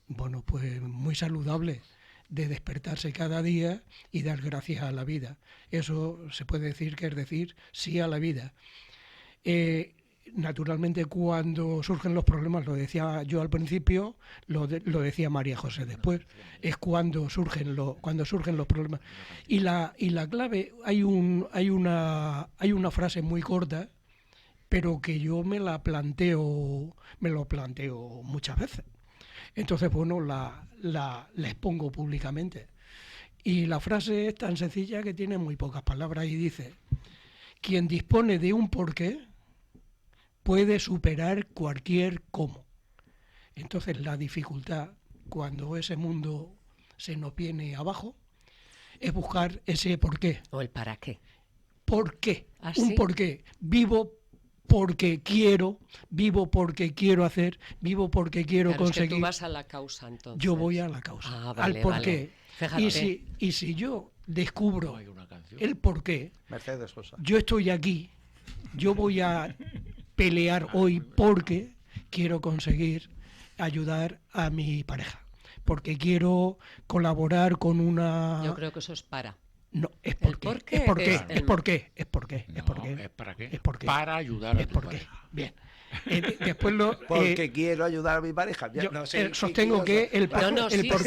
bueno, pues muy saludable, de despertarse cada día y dar gracias a la vida. Eso se puede decir que es decir sí a la vida. Naturalmente, cuando surgen los problemas, lo decía yo al principio, lo decía María José después, es cuando surgen los problemas. Y la clave, hay una frase muy corta, pero que yo me lo planteo muchas veces. Entonces, bueno, la expongo públicamente. Y la frase es tan sencilla que tiene muy pocas palabras y dice: quien dispone de un porqué puede superar cualquier cómo. Entonces, la dificultad, cuando ese mundo se nos viene abajo, es buscar ese porqué. O el para qué. ¿Por qué? ¿Ah, un sí? porqué. Vivo porque quiero hacer, vivo porque quiero conseguir. Es que tú vas a la causa, entonces. Yo voy a la causa, al porqué. Vale. Y si yo descubro el porqué, Mercedes Sosa, yo estoy aquí, yo voy a pelear hoy porque quiero conseguir ayudar a mi pareja, porque quiero colaborar con una... Yo creo que eso es para. No, es porque. Es porque. Para ayudar a tu pareja. Bien. Después porque quiero ayudar a mi pareja. Sostengo que el porqué.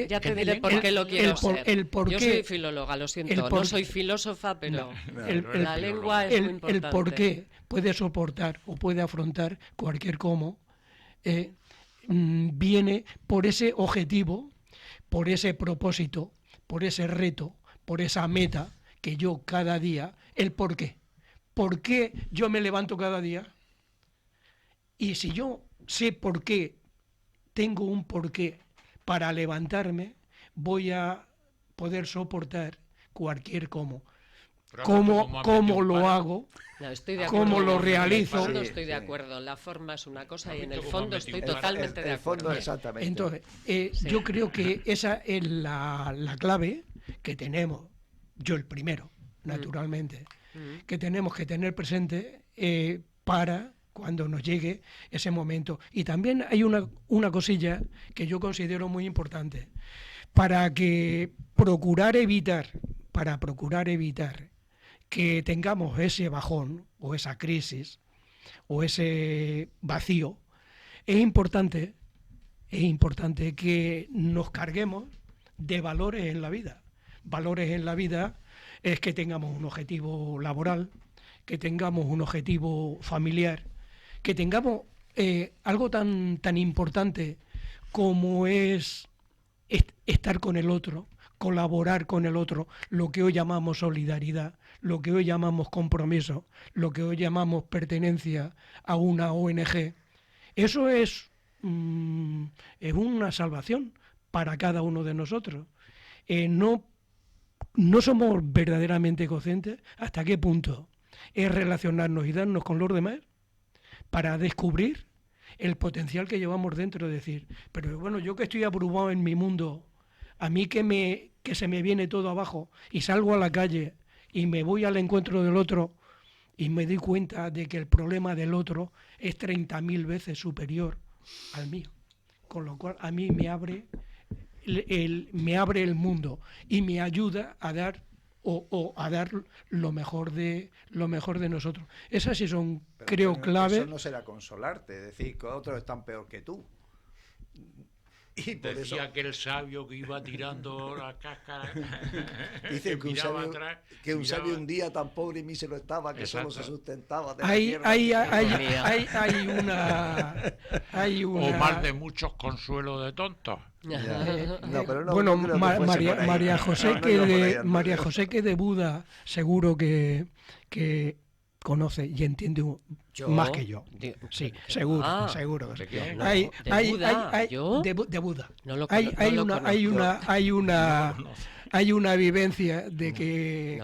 Ya te diré por qué lo quiero ser. Yo soy filóloga, lo siento. No soy filósofa, pero la lengua es muy importante. El porqué puede soportar o puede afrontar cualquier cómo. Viene por ese objetivo, por ese propósito, por ese reto, por esa meta que yo cada día, el por qué. ¿Por qué yo me levanto cada día? Y si yo sé por qué, tengo un porqué para levantarme, voy a poder soportar cualquier cómo. ¿Cómo lo hago? No, estoy de acuerdo. ¿Cómo lo realizo? No estoy de acuerdo. La forma es una cosa y en el fondo estoy totalmente de acuerdo. El fondo, exactamente. Entonces, yo creo que esa es la clave que tenemos, yo el primero, naturalmente, que tenemos que tener presente para cuando nos llegue ese momento. Y también hay una cosilla que yo considero muy importante, para procurar evitar que tengamos ese bajón o esa crisis o ese vacío, es importante que nos carguemos de valores en la vida. Valores en la vida es que tengamos un objetivo laboral, que tengamos un objetivo familiar, que tengamos algo tan importante como es estar con el otro, colaborar con el otro, lo que hoy llamamos solidaridad, lo que hoy llamamos compromiso, lo que hoy llamamos pertenencia a una ONG. Eso es una salvación para cada uno de nosotros. No somos verdaderamente conscientes hasta qué punto es relacionarnos y darnos con los demás para descubrir el potencial que llevamos dentro, de decir, pero bueno, yo que estoy abrumado en mi mundo, a mí que se me viene todo abajo y salgo a la calle y me voy al encuentro del otro y me doy cuenta de que el problema del otro es 30.000 veces superior al mío, con lo cual a mí me abre el mundo y me ayuda a dar o a dar lo mejor de nosotros. Esas sí son, creo, claves. Eso no será consolarte, decir que otros están peor que tú. Y decía eso, que el sabio que iba tirando la cáscara dice que un sabio un día tan pobre y mísero estaba que solo se sustentaba de hay una o más de muchos consuelos de tontos. Bueno, María José que de Buda seguro que conoce y entiende más que yo. Sí, seguro. De Buda. Hay una vivencia de que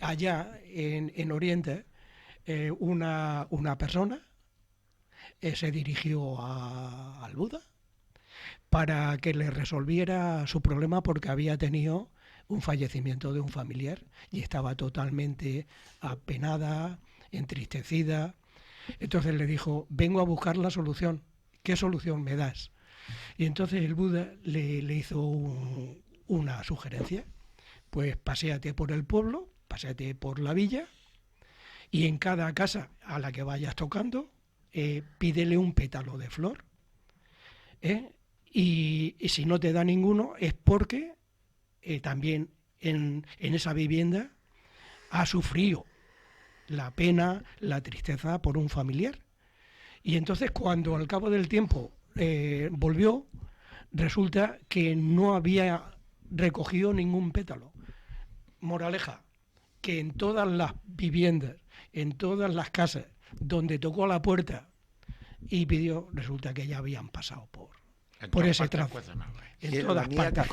allá en Oriente una persona se dirigió al Buda para que le resolviera su problema porque había tenido un fallecimiento de un familiar y estaba totalmente apenada, entristecida. Entonces le dijo, vengo a buscar la solución. ¿Qué solución me das? Y entonces el Buda le hizo una sugerencia. Pues paséate por el pueblo, paséate por la villa y en cada casa a la que vayas tocando, pídele un pétalo de flor. Y si no te da ninguno es porque también en esa vivienda ha sufrido la pena, la tristeza por un familiar. Y entonces cuando al cabo del tiempo volvió, resulta que no había recogido ningún pétalo. Moraleja, que en todas las viviendas, en todas las casas donde tocó a la puerta y pidió, resulta que ya habían pasado por ese trazo. En todas partes.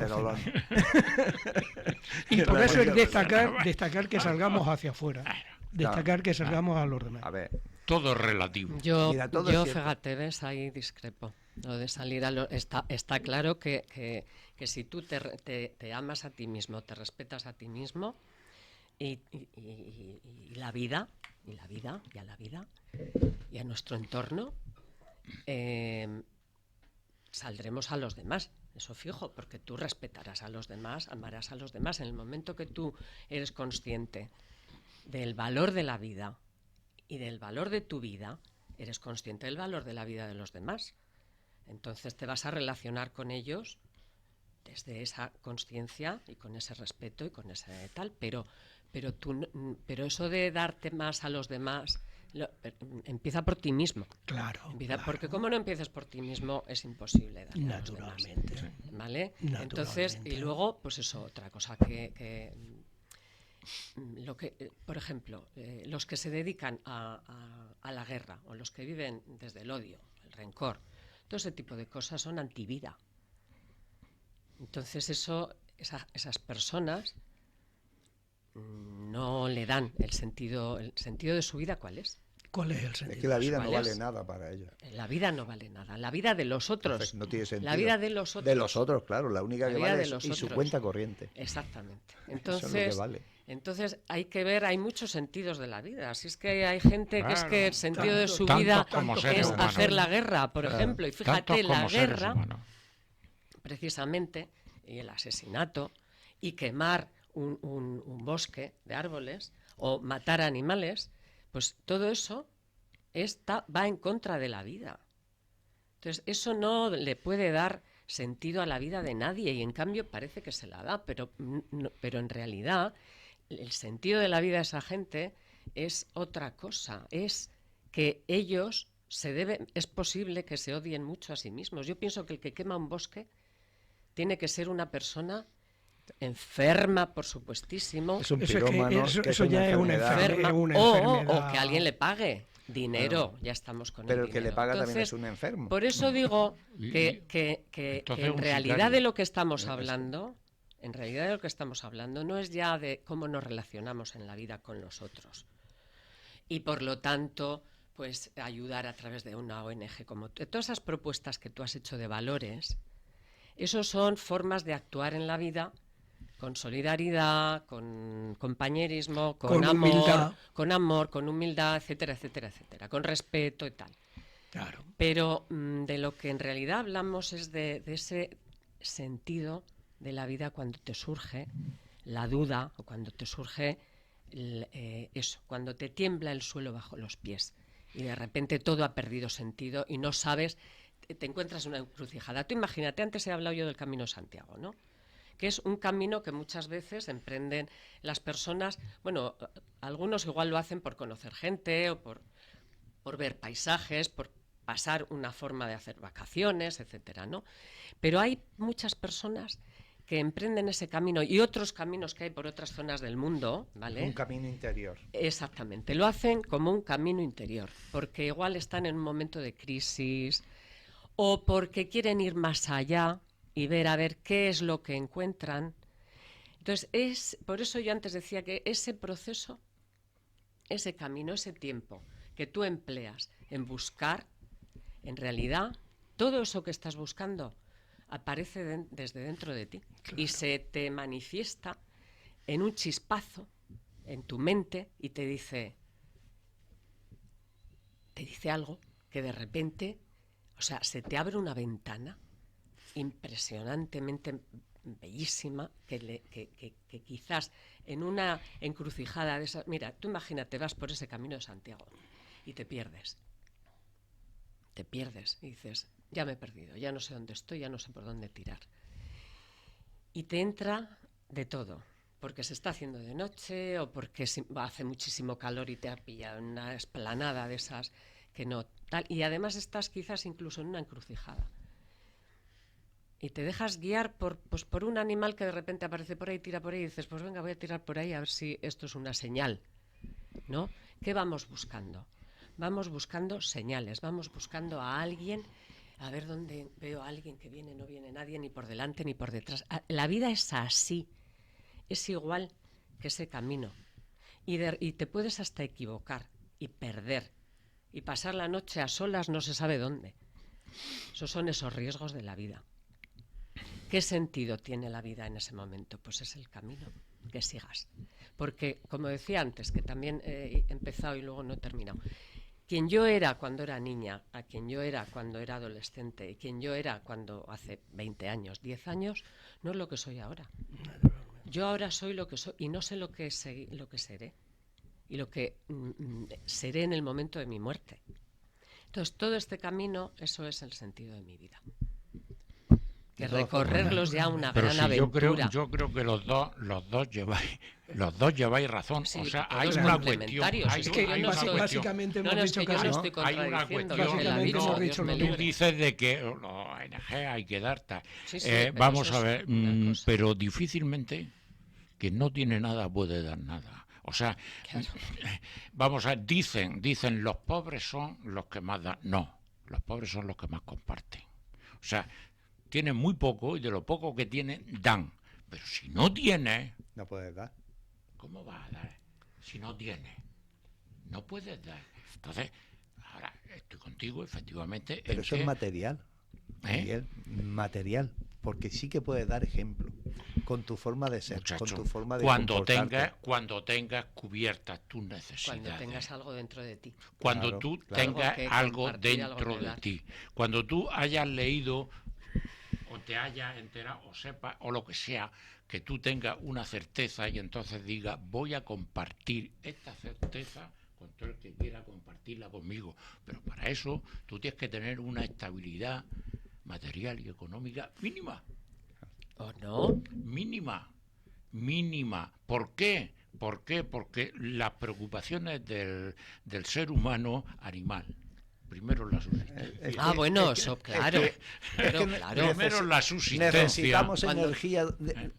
Y por eso es destacar que salgamos hacia afuera. Destacar que salgamos a los demás. A ver. Todo es relativo. Yo fíjate, ves, ahí discrepo. Lo de salir está claro que si tú te amas a ti mismo, te respetas a ti mismo y la vida y a nuestro entorno, saldremos a los demás, eso fijo, porque tú respetarás a los demás, amarás a los demás. En el momento que tú eres consciente del valor de la vida y del valor de tu vida, eres consciente del valor de la vida de los demás. Entonces te vas a relacionar con ellos desde esa consciencia y con ese respeto y con ese tal, pero eso de darte más a los demás empieza por ti mismo. Claro. Porque como no empiezas por ti mismo es imposible darle naturalmente. A los demás, ¿vale? Naturalmente. Entonces, y luego, pues eso, otra cosa que por ejemplo, los que se dedican a la guerra o los que viven desde el odio, el rencor, todo ese tipo de cosas son antivida. Entonces esas personas no le dan el sentido de su vida. ¿Cuál es? ¿Cuál es el sentido? Es que la vida no vale nada para ellos. La vida no vale nada. La vida de los otros. Entonces, no tiene sentido. La vida de los otros. De los otros, claro. La única que vale es su cuenta corriente. Exactamente. Entonces, eso es lo que vale. Entonces hay que ver, hay muchos sentidos de la vida. Así es que hay gente que es que el sentido de su vida es hacer la guerra, por ejemplo. Y fíjate, la guerra, precisamente, y el asesinato, y quemar un bosque de árboles, o matar animales, pues todo eso va en contra de la vida. Entonces eso no le puede dar sentido a la vida de nadie, y en cambio parece que se la da, pero en realidad el sentido de la vida de esa gente es otra cosa, es que ellos es posible que se odien mucho a sí mismos. Yo pienso que el que quema un bosque tiene que ser una persona enferma, por supuestísimo. Es un pirómano, eso ya es una enfermedad. O que alguien le pague dinero, ya estamos con pero el dinero. Pero el que le paga también es un enfermo. Por eso digo que en realidad de lo que estamos hablando, no es ya de cómo nos relacionamos en la vida con los otros. Y por lo tanto, pues ayudar a través de una ONG como todas esas propuestas que tú has hecho de valores, esos son formas de actuar en la vida con solidaridad, con compañerismo, con amor, con humildad, etcétera, etcétera, etcétera, con respeto y tal. Claro. Pero de lo que en realidad hablamos es de ese sentido de la vida cuando te surge la duda o cuando te surge eso, cuando te tiembla el suelo bajo los pies y de repente todo ha perdido sentido y no sabes, te encuentras en una encrucijada. Tú imagínate, antes he hablado yo del Camino de Santiago, ¿no? Que es un camino que muchas veces emprenden las personas, bueno, algunos igual lo hacen por conocer gente o por ver paisajes, por pasar una forma de hacer vacaciones, etcétera, ¿no? Pero hay muchas personas que emprenden ese camino y otros caminos que hay por otras zonas del mundo, ¿vale? Un camino interior. Exactamente, lo hacen como un camino interior, porque igual están en un momento de crisis o porque quieren ir más allá y ver a ver qué es lo que encuentran. Entonces, por eso yo antes decía que ese proceso, ese camino, ese tiempo que tú empleas en buscar, en realidad, todo eso que estás buscando aparece desde dentro de ti. Claro. Y se te manifiesta en un chispazo en tu mente y te dice algo que de repente, o sea, se te abre una ventana impresionantemente bellísima que quizás en una encrucijada de esas... Mira, tú imagínate, vas por ese Camino de Santiago y te pierdes y dices, ya me he perdido, ya no sé dónde estoy, ya no sé por dónde tirar. Y te entra de todo, porque se está haciendo de noche o porque hace muchísimo calor y te ha pillado en una esplanada de esas que no tal, y además estás quizás incluso en una encrucijada. Y te dejas guiar por un animal que de repente aparece por ahí, tira por ahí, y dices, pues venga, voy a tirar por ahí a ver si esto es una señal, ¿no? ¿Qué vamos buscando? Vamos buscando señales, vamos buscando a alguien, a ver dónde veo a alguien que viene, no viene nadie, ni por delante ni por detrás. La vida es así, es igual que ese camino. Y te puedes hasta equivocar y perder y pasar la noche a solas no se sabe dónde. Esos son esos riesgos de la vida. ¿Qué sentido tiene la vida en ese momento? Pues es el camino que sigas. Porque, como decía antes, que también he empezado y luego no he terminado, quien yo era cuando era niña, a quien yo era cuando era adolescente y quien yo era cuando hace 20 años, 10 años, no es lo que soy ahora. Yo ahora soy lo que soy y no sé lo que seré y lo que seré en el momento de mi muerte. Entonces, todo este camino, eso es el sentido de mi vida. Que recorrerlos ya una gran aventura. Yo creo que los dos lleváis razón. Sí, o sea, hay una cuestión. Básicamente hemos dicho que no estoy contradiciendo lo que él ha dicho. Tú dices de que la energía hay que dar tal. Vamos a ver, pero difícilmente quien no tiene nada puede dar nada. O sea, claro. Vamos a ver, dicen los pobres son los que más dan. No, los pobres son los que más comparten. O sea, tienen muy poco y de lo poco que tienen, dan. Pero si no tienes... No puedes dar. ¿Cómo vas a dar? Si no tienes, no puedes dar. Entonces, ahora estoy contigo, efectivamente... Pero eso es material, Miguel, material. Porque sí que puedes dar ejemplo con tu forma de ser, muchacho, con tu forma de comportarte. Cuando tengas cubiertas tus necesidades. Cuando tengas algo dentro de ti. Cuando tú tengas algo dentro de ti. Cuando tú hayas leído o te hayas enterado o sepas o lo que sea, que tú tengas una certeza y entonces digas, voy a compartir esta certeza con todo el que quiera compartirla conmigo. Pero para eso tú tienes que tener una estabilidad material y económica mínima. ¿O no? Mínima. ¿Por qué? Porque las preocupaciones del ser humano animal. Primero la subsistencia. Bueno, eso, claro. Primero la subsistencia. Necesitamos energía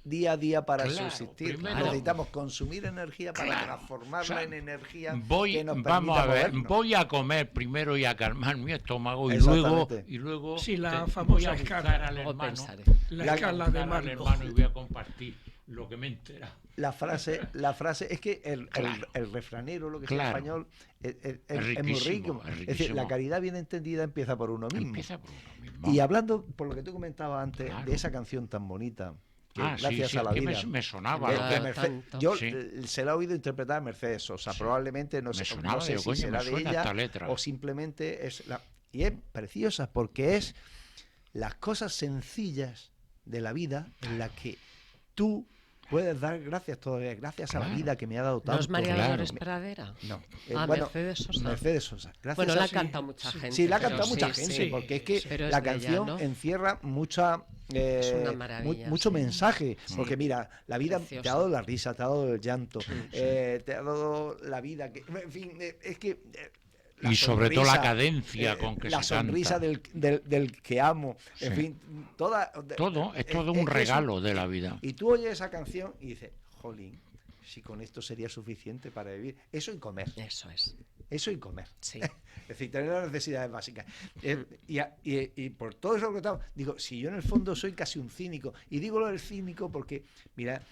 día a día para subsistir. Necesitamos consumir energía para transformarla en energía que nos permita movernos. Voy a comer primero y a calmar mi estómago y luego sí, la famosa voy a buscar al hermano, la escala de hermano y voy a compartir lo que me entera. La frase es que el refranero, lo que sea español, es muy rico. Es decir, la caridad bien entendida empieza por uno mismo. Y hablando, por lo que tú comentabas antes, de esa canción tan bonita, que gracias a la vida. Me sonaba. Yo se la he oído interpretar a Mercedes Sosa. Probablemente no sé si será de ella o simplemente es y es preciosa porque es las cosas sencillas de la vida en las que tú puedes dar gracias todavía, gracias a la vida que me ha dado tanto. ¿No es María Dolores Pradera? No. Mercedes Sosa. Mercedes Sosa. Gracias bueno, la ha cantado mucha gente. Sí, la ha cantado mucha gente, porque es que la canción encierra mucha... es una maravilla, mucho mensaje, porque mira, la vida te ha dado la risa, te ha dado el llanto, te ha dado la vida, en fin, es que... y sobre todo la cadencia con que se canta. La sonrisa del que amo, en fin, todo es todo un regalo de la vida. Y tú oyes esa canción y dices, jolín, si con esto sería suficiente para vivir. Eso y comer. Eso y comer. Sí. Es decir, tener las necesidades básicas. Y por todo eso que estamos, digo, si yo en el fondo soy casi un cínico, y digo lo del cínico porque, mira,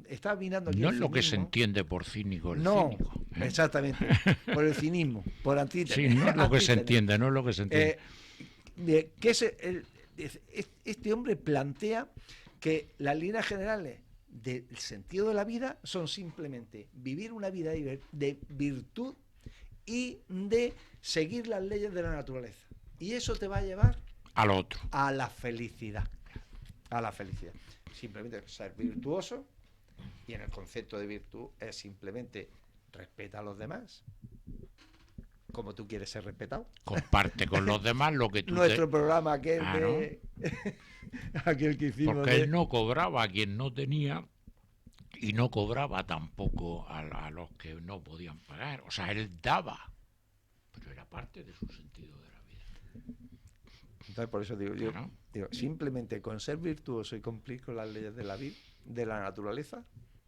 estaba mirando aquí. No es lo que se entiende por cínico el cínico. Exactamente. Por el cinismo, por antítesis. Sí, no es lo que se entiende, no es lo que se entiende. Este hombre plantea que las líneas generales del sentido de la vida son simplemente vivir una vida de virtud y de seguir las leyes de la naturaleza. Y eso te va a llevar al otro. A la felicidad. A la felicidad. Simplemente ser virtuoso, y en el concepto de virtud es simplemente respeta a los demás como tú quieres ser respetado. Comparte con los demás lo que tú Nuestro programa aquel aquel que hicimos. Porque él no cobraba a quien no tenía y no cobraba tampoco a los que no podían pagar. O sea, él daba, pero era parte de su sentido de la vida. Entonces, por eso digo, digo, simplemente con ser virtuoso y cumplir con las leyes de la vida, de la naturaleza,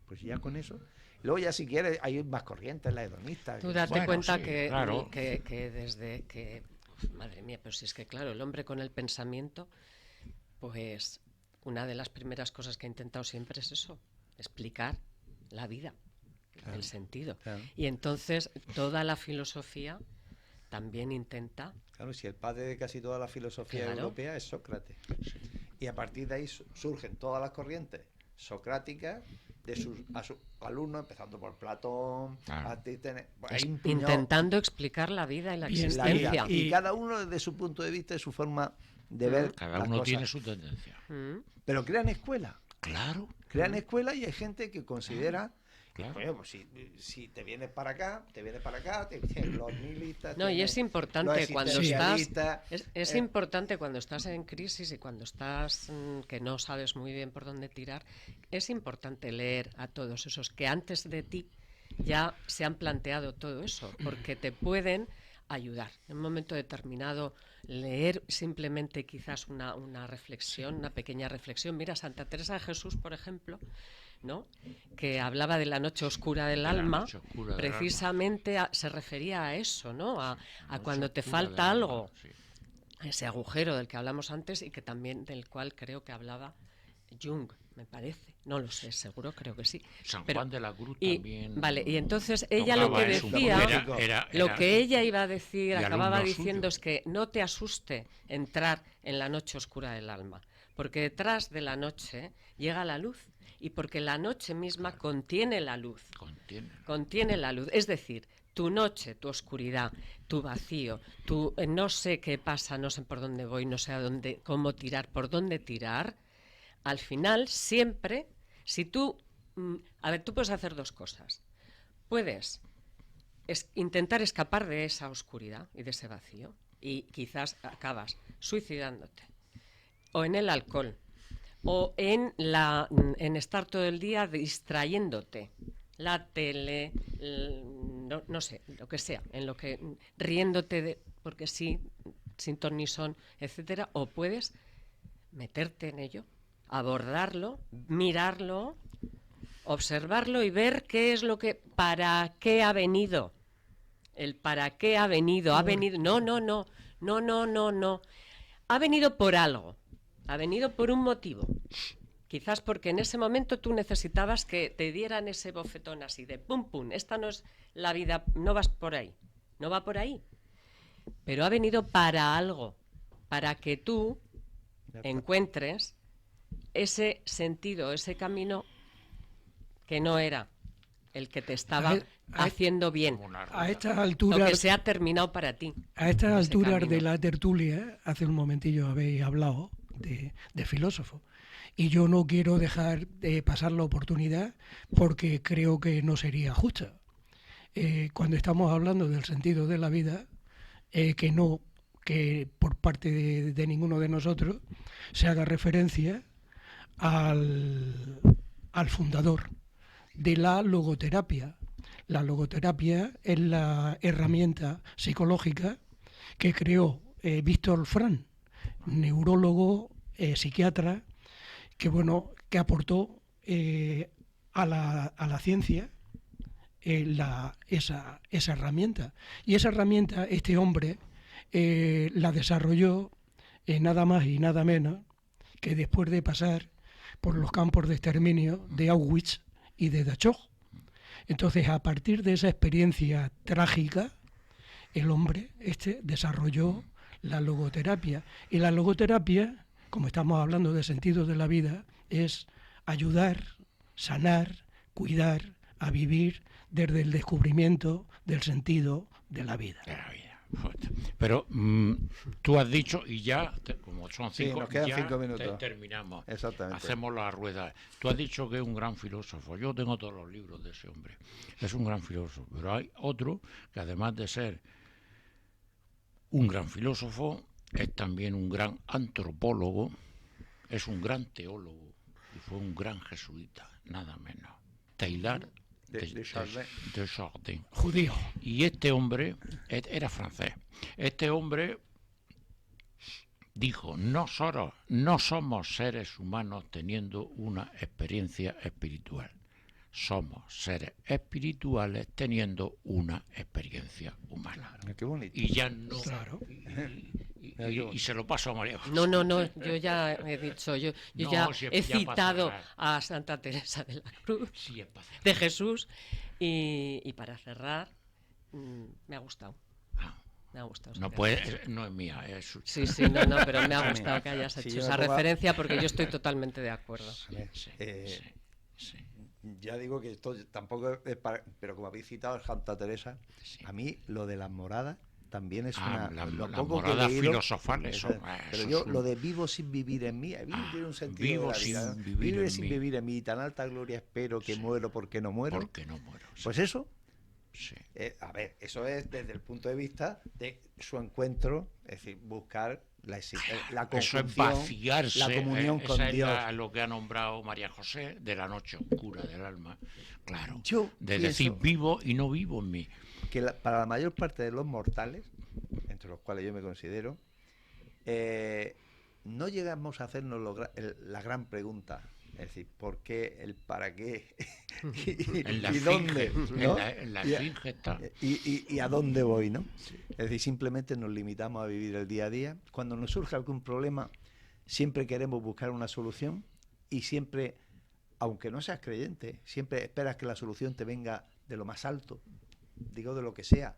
pues ya con eso. Luego ya si quieres hay más corrientes, la hedonista. Tú date cuenta que desde que... Madre mía, pero si es que claro, el hombre con el pensamiento, pues una de las primeras cosas que ha intentado siempre es eso, explicar la vida, el sentido. Claro. Y entonces toda la filosofía también intenta... Claro, si el padre de casi toda la filosofía europea es Sócrates. Y a partir de ahí surgen todas las corrientes socráticas a sus alumnos, empezando por Platón, intentando explicar la vida y la existencia. Y cada uno desde su punto de vista y su forma de ver. Cada uno tiene su tendencia. Pero crean escuelas. Claro. Crean escuelas y hay gente que considera... Claro. Bueno, pues si te vienes para acá, te vienen los nihilistas. No, y es importante cuando estás... Es importante cuando estás en crisis y cuando estás que no sabes muy bien por dónde tirar, es importante leer a todos esos que antes de ti ya se han planteado todo eso, porque te pueden ayudar. En un momento determinado, leer simplemente quizás una reflexión, una pequeña reflexión. Mira, Santa Teresa de Jesús, por ejemplo, ¿no? Que hablaba de la noche oscura del alma, precisamente se refería a eso, ¿no? A cuando te falta algo, a ese agujero del que hablamos antes y que también del cual creo que hablaba Jung, me parece, no lo sé, seguro, creo que sí. San Juan de la Cruz también. Vale, y entonces ella lo que decía, lo que ella iba a decir, acababa diciendo es que no te asuste entrar en la noche oscura del alma, porque detrás de la noche llega la luz. Y porque la noche misma contiene la luz. Contiene la luz. Es decir, tu noche, tu oscuridad, tu vacío, tu no sé qué pasa, no sé por dónde voy, no sé cómo tirar, por dónde tirar, al final siempre, si tú... A ver, tú puedes hacer dos cosas. Puedes intentar escapar de esa oscuridad y de ese vacío y quizás acabas suicidándote o en el alcohol, o en estar todo el día distrayéndote, la tele, no sé, lo que sea, en lo que riéndote porque sí, sin ton ni son, etcétera, o puedes meterte en ello, abordarlo, mirarlo, observarlo y ver qué es lo que, para qué ha venido, el para qué ha venido, ha venido, no, ha venido por algo. Ha venido por un motivo. Quizás porque en ese momento tú necesitabas que te dieran ese bofetón así de pum, pum. Esta no es la vida, no vas por ahí. No va por ahí. Pero ha venido para algo. Para que tú encuentres ese sentido, ese camino que no era el que te estaba haciendo bien. A estas alturas... Lo que se ha terminado para ti. A estas alturas de la tertulia, hace un momentillo habéis hablado de filósofo. Y yo no quiero dejar de pasar la oportunidad porque creo que no sería justa. Cuando estamos hablando del sentido de la vida, que por parte de ninguno de nosotros se haga referencia al fundador de la logoterapia. La logoterapia es la herramienta psicológica que creó Víctor Frank, neurólogo, psiquiatra, que aportó a la ciencia esa herramienta. Y esa herramienta, este hombre la desarrolló nada más y nada menos que después de pasar por los campos de exterminio de Auschwitz y de Dachau. Entonces, a partir de esa experiencia trágica, el hombre desarrolló la logoterapia. Y la logoterapia, como estamos hablando de sentido de la vida, es ayudar, sanar, cuidar, a vivir desde el descubrimiento del sentido de la vida. Pero tú has dicho, y ya, como son 5 nos quedan 5 minutos. Terminamos. Exactamente. Hacemos la rueda. Tú has dicho que es un gran filósofo. Yo tengo todos los libros de ese hombre. Es un gran filósofo. Pero hay otro que, además de ser un gran filósofo, es también un gran antropólogo, es un gran teólogo y fue un gran jesuita, nada menos. Teilhard de Chardin. Judío. Y este hombre era francés. Este hombre dijo: nosotros no somos seres humanos teniendo una experiencia espiritual. Somos seres espirituales teniendo una experiencia humana. Qué bonito. Y ya no. Claro. Y se lo paso a María José. No, yo ya he dicho, yo he citado a Santa Teresa de la Cruz, de Jesús, y para cerrar, me ha gustado. Me ha gustado. No es mía, es su... Sí, no, pero me ha gustado que hayas hecho esa referencia porque yo estoy totalmente de acuerdo. Sí. Ya digo que esto tampoco es para... Pero como habéis citado a Santa Teresa, a mí lo de las moradas también es las moradas filosofales. Pero yo, lo de vivo sin vivir en mí, tiene un sentido de la vida. Vive sin vivir en mí, tan alta gloria espero que muero porque no muero. Porque no muero. Sí. Pues eso, sí. Eso es desde el punto de vista de su encuentro, es decir, buscar la eso es vaciarse, la comunión con Dios. Es lo que ha nombrado María José de la noche oscura del alma. Claro, decir vivo y no vivo en mí. Que para la mayor parte de los mortales, entre los cuales yo me considero, no llegamos a hacernos la gran pregunta. Es decir, ¿por qué, el para qué y dónde? ¿No? En la esfinge está. Y a dónde voy, ¿no? Es decir, simplemente nos limitamos a vivir el día a día. Cuando nos surge algún problema, siempre queremos buscar una solución y siempre, aunque no seas creyente, siempre esperas que la solución te venga de lo más alto, digo de lo que sea.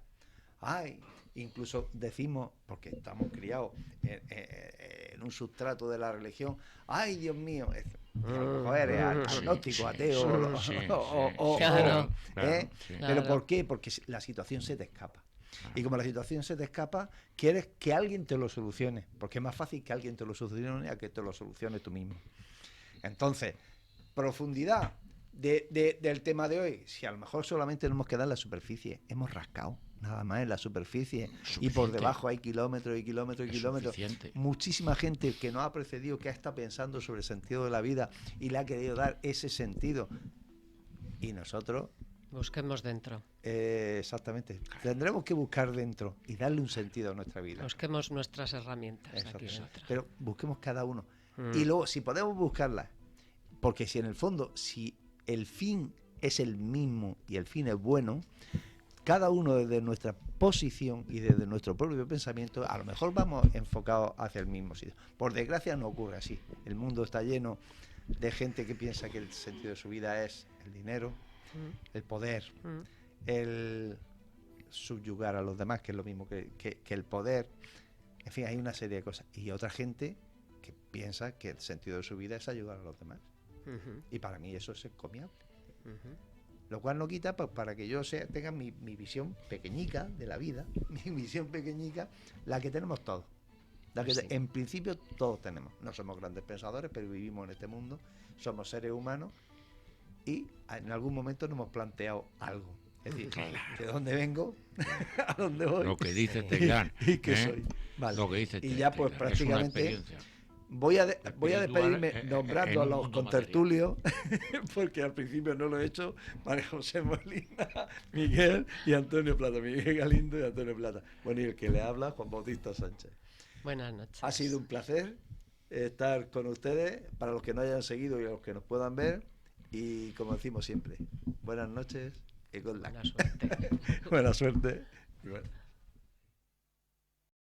Incluso decimos, porque estamos criados en un sustrato de la religión, ¡ay, Dios mío! Eres agnóstico, ateo, ¿Pero por qué? Porque la situación se te escapa. Y como la situación se te escapa, quieres que alguien te lo solucione, porque es más fácil que alguien te lo solucione a que te lo solucione tú mismo. Entonces, profundidad del tema de hoy, si a lo mejor solamente nos hemos quedado en la superficie, hemos rascado nada más en la superficie. Y por debajo hay kilómetros y kilómetros y kilómetros. Muchísima gente que nos ha precedido, que ha estado pensando sobre el sentido de la vida y le ha querido dar ese sentido. Y nosotros... busquemos dentro. Exactamente. Tendremos que buscar dentro y darle un sentido a nuestra vida. Busquemos nuestras herramientas aquí dentro. Pero busquemos cada uno. Y luego, si podemos buscarlas, porque si en el fondo, si el fin es el mismo y el fin es bueno, cada uno desde nuestra posición y desde nuestro propio pensamiento, a lo mejor vamos enfocados hacia el mismo sitio. Por desgracia no ocurre así. El mundo está lleno de gente que piensa que el sentido de su vida es el dinero, el poder, el subyugar a los demás, que es lo mismo que el poder. En fin, hay una serie de cosas. Y otra gente que piensa que el sentido de su vida es ayudar a los demás. Y para mí eso es encomiable. Lo cual no quita para que yo tenga mi visión pequeñica de la vida, mi visión pequeñica, la que tenemos todos. Sí. En principio todos tenemos. No somos grandes pensadores, pero vivimos en este mundo, somos seres humanos y en algún momento nos hemos planteado algo. Es decir, ¿de dónde vengo? ¿A dónde voy? Lo que dice Teilhard. ¿Y qué soy? Vale. Lo que dice y ya pues prácticamente voy a despedirme nombrando a los contertulios, porque al principio no lo he hecho, María José Molina, Miguel y Antonio Plata, Miguel Galindo y Antonio Plata. Bueno, y el que le habla, Juan Bautista Sánchez. Buenas noches. Ha sido un placer estar con ustedes, para los que no hayan seguido y a los que nos puedan ver, y como decimos siempre, buenas noches y good luck. Buena suerte. Buena suerte. Y bueno.